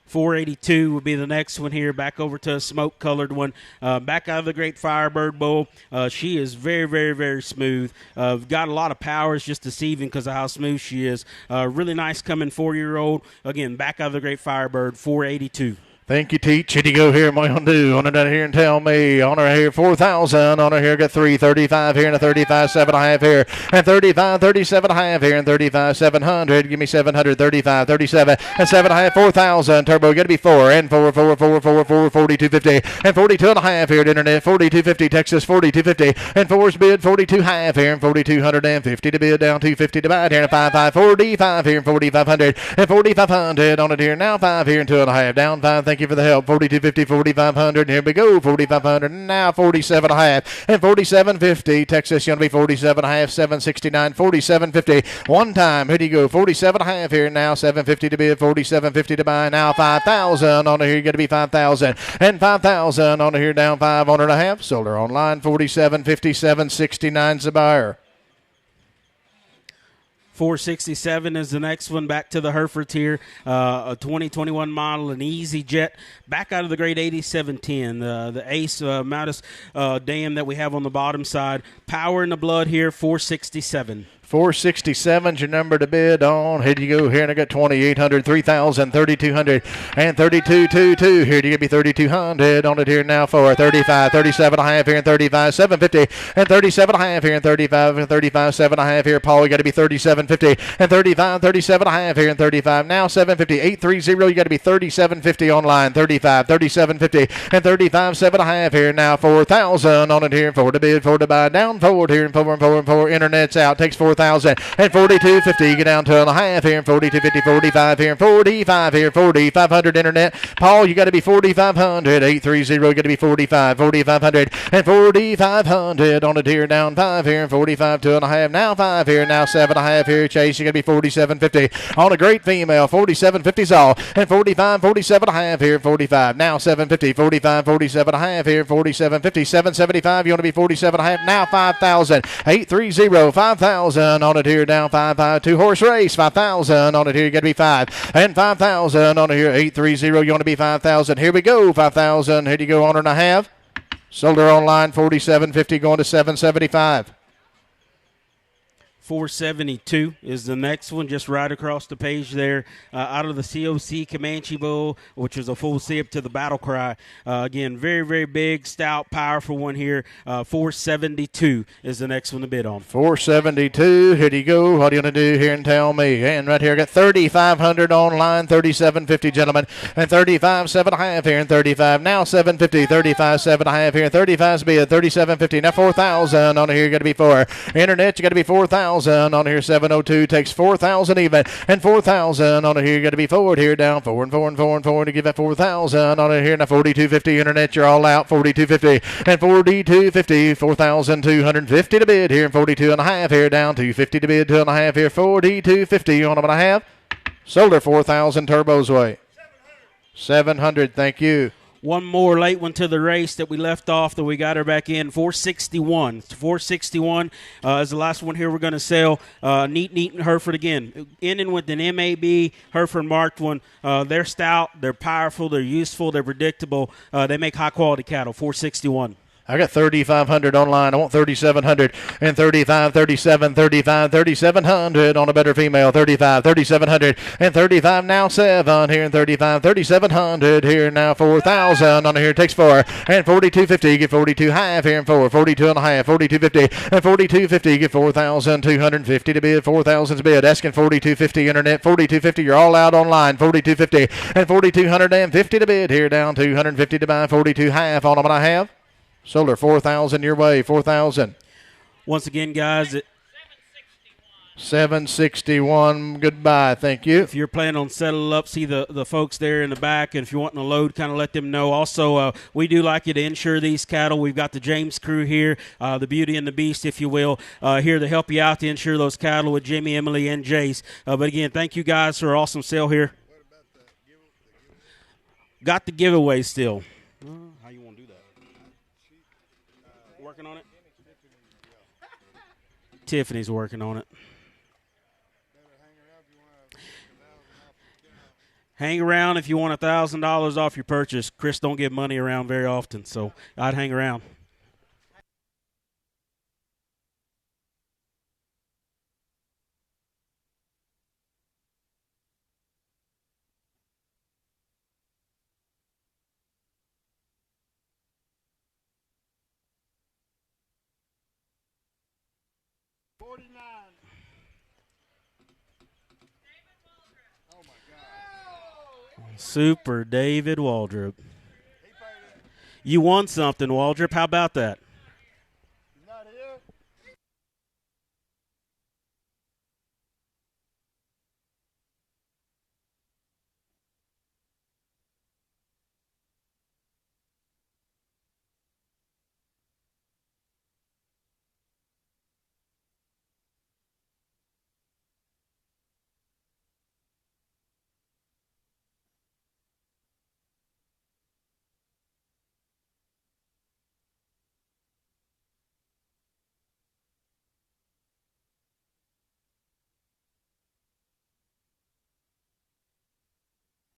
482 will be the next one here. Back over to a smoke-colored one. Back out of the Great Firebird Bull. She is very, very, very smooth. Got a lot of power. It's just deceiving because of how smooth she is. Really nice coming 4-year-old. Again, back out of the Great Firebird. 482. Thank you, Teach. Here you go here. What you gonna do? On it down here and tell me. On her here, 4,000. On her here, got 335 here and a 35, 7.5 here. And 35, 37.5 here and 35, 700. Give me 700, 35, 37, and 7.5, 4,000. Turbo, got to be 4 and 4, 4, 4, 4, 4, 42.50 and 42.5 here at Internet. 42.50, Texas, 42.50 and 4's bid, 42.5 here and 4,250 to bid, down 250 to buy it here and a 5, 45 here and 4,500 and 4,500 on it here. Now 5 here and 2.5, down 5. Thank you for the help. 42.50, 4,500. Here we go. 4,500. Now 47.5 and 47.50. Texas, going to be 47.5, 769, 47.50. One time. Here you go. 47.5 here. Now 750 to bid, 47.50 to buy. Now 5,000 on here. Going to be 5,000 and 5,000 on here. Down 5 on and a half. Sold her online. 47.50, 769's the buyer. 467 is the next one. Back to the Herefords here. A 2021 model, an Easy Jet. Back out of the grade 8710. The Ace Mattis dam that we have on the bottom side. Power in the blood here, 467. 467's your number to bid on. Here you go here, and I got 2,800, 3,000, 3,200, and 3222. Here do you give me 3,200 on it here now for 35, 37.5 here and 35, 750, and 37.5 here and 35, and 35, 7.5 here. Paul, you got to be 37.50 and 35, 37.5 here and 35. Now 750, 830. You got to be 37.50 online. 35, 37.50 and 35, 7.5 here now 4,000 on it here. 4 to bid, 4 to buy, down forward here and 4 and 4 and 4. Internet's out. Takes 4,000 and 42.50. You get down to a half here and 42.50, 45 here and 45 here, 4,500 Internet. Paul, you got to be 4,500. 830. You got to be 45, 4,500 and 4,500 on it here. Down 5 here and 45, 2.5. Now 5 here, now 7.5 here. Chase, you got to be 47.50 on a great female. 47.50's all and 45, 47.5 here, 45. Now 750, 45, 47.5 here, 47.50, 775. You want to be 47.5. Now 5,000. 830, 5,000 on it here. Down 5, 5, 2 horse race. 5,000 on it here. You got to be 5 and 5,000 on it here. 830. You want to be 5,000. Here we go. 5,000. Here you go on and a half. Sold her online 47.50 going to 775. 472 is the next one, just right across the page there, out of the COC Comanche Bull, which is a full sip to the Battle Cry. Again, very, very big, stout, powerful one here. 472 is the next one to bid on. 472. Here you go. What are you going to do here and tell me? And right here, I got 3,500 online, 37.50, gentlemen, and 35, 7.5 here, and 35. Now 750, 35, 7.5 here, 35's bid, 37.50. Now 4,000 on here. You got to be 4. Internet, you got to be 4,000 on here. 702 takes 4,000 even, and 4,000 on here. You got to be forward here. Down 4 and 4 and 4 and 4 to give that 4,000 on it here. Now 42.50. Internet, you're all out. 42.50 and 42.50. 4,250 to bid here, and 42.5 here. Down 250 to bid, 2.5 here. 42.50 on them and a half. Sold her 4,000 turbos way. 700. Thank you. One more late one to the race that we left off that we got her back in. 461. 461 is the last one here we're going to sell. Neat and Hereford again. Ending with an MAB Hereford marked one. They're stout. They're powerful. They're useful. They're predictable. They make high-quality cattle. 461. I got 3,500 online. I want 3,700 and 35, 37, 35, 3,700 on a better female. 35, 3,700 and 35 now 7 here and 35, 3,700 here now 4,000 on here. Takes 4 and 42.50. You get 42 half here and 4, 42 and a half, 42.50 and 42.50. You get 4,250 to bid. 4,000's bid. Asking 42.50 Internet. 42.50. You're all out online. 42.50 and 4,250 to bid here. Down 250 to buy. 42 half on them and I have. Sold her 4,000 your way, 4,000. Once again, guys, 761. Goodbye. Thank you. If you're planning on settling up, see the folks there in the back, and if you're wanting to load, kind of let them know. Also, we do like you to insure these cattle. We've got the James crew here, the Beauty and the Beast, if you will, here to help you out to insure those cattle with Jimmy, Emily, and Jace. But again, thank you guys for an awesome sale here. Got the giveaway still. How you want to do that? Working on it? Tiffany's working on it. Hang around if you want $1,000 off your purchase. Chris don't give money around very often, so I'd hang around. 49. Oh, my God. Super David Waldrop. He paid it. You won something, Waldrop. How about that?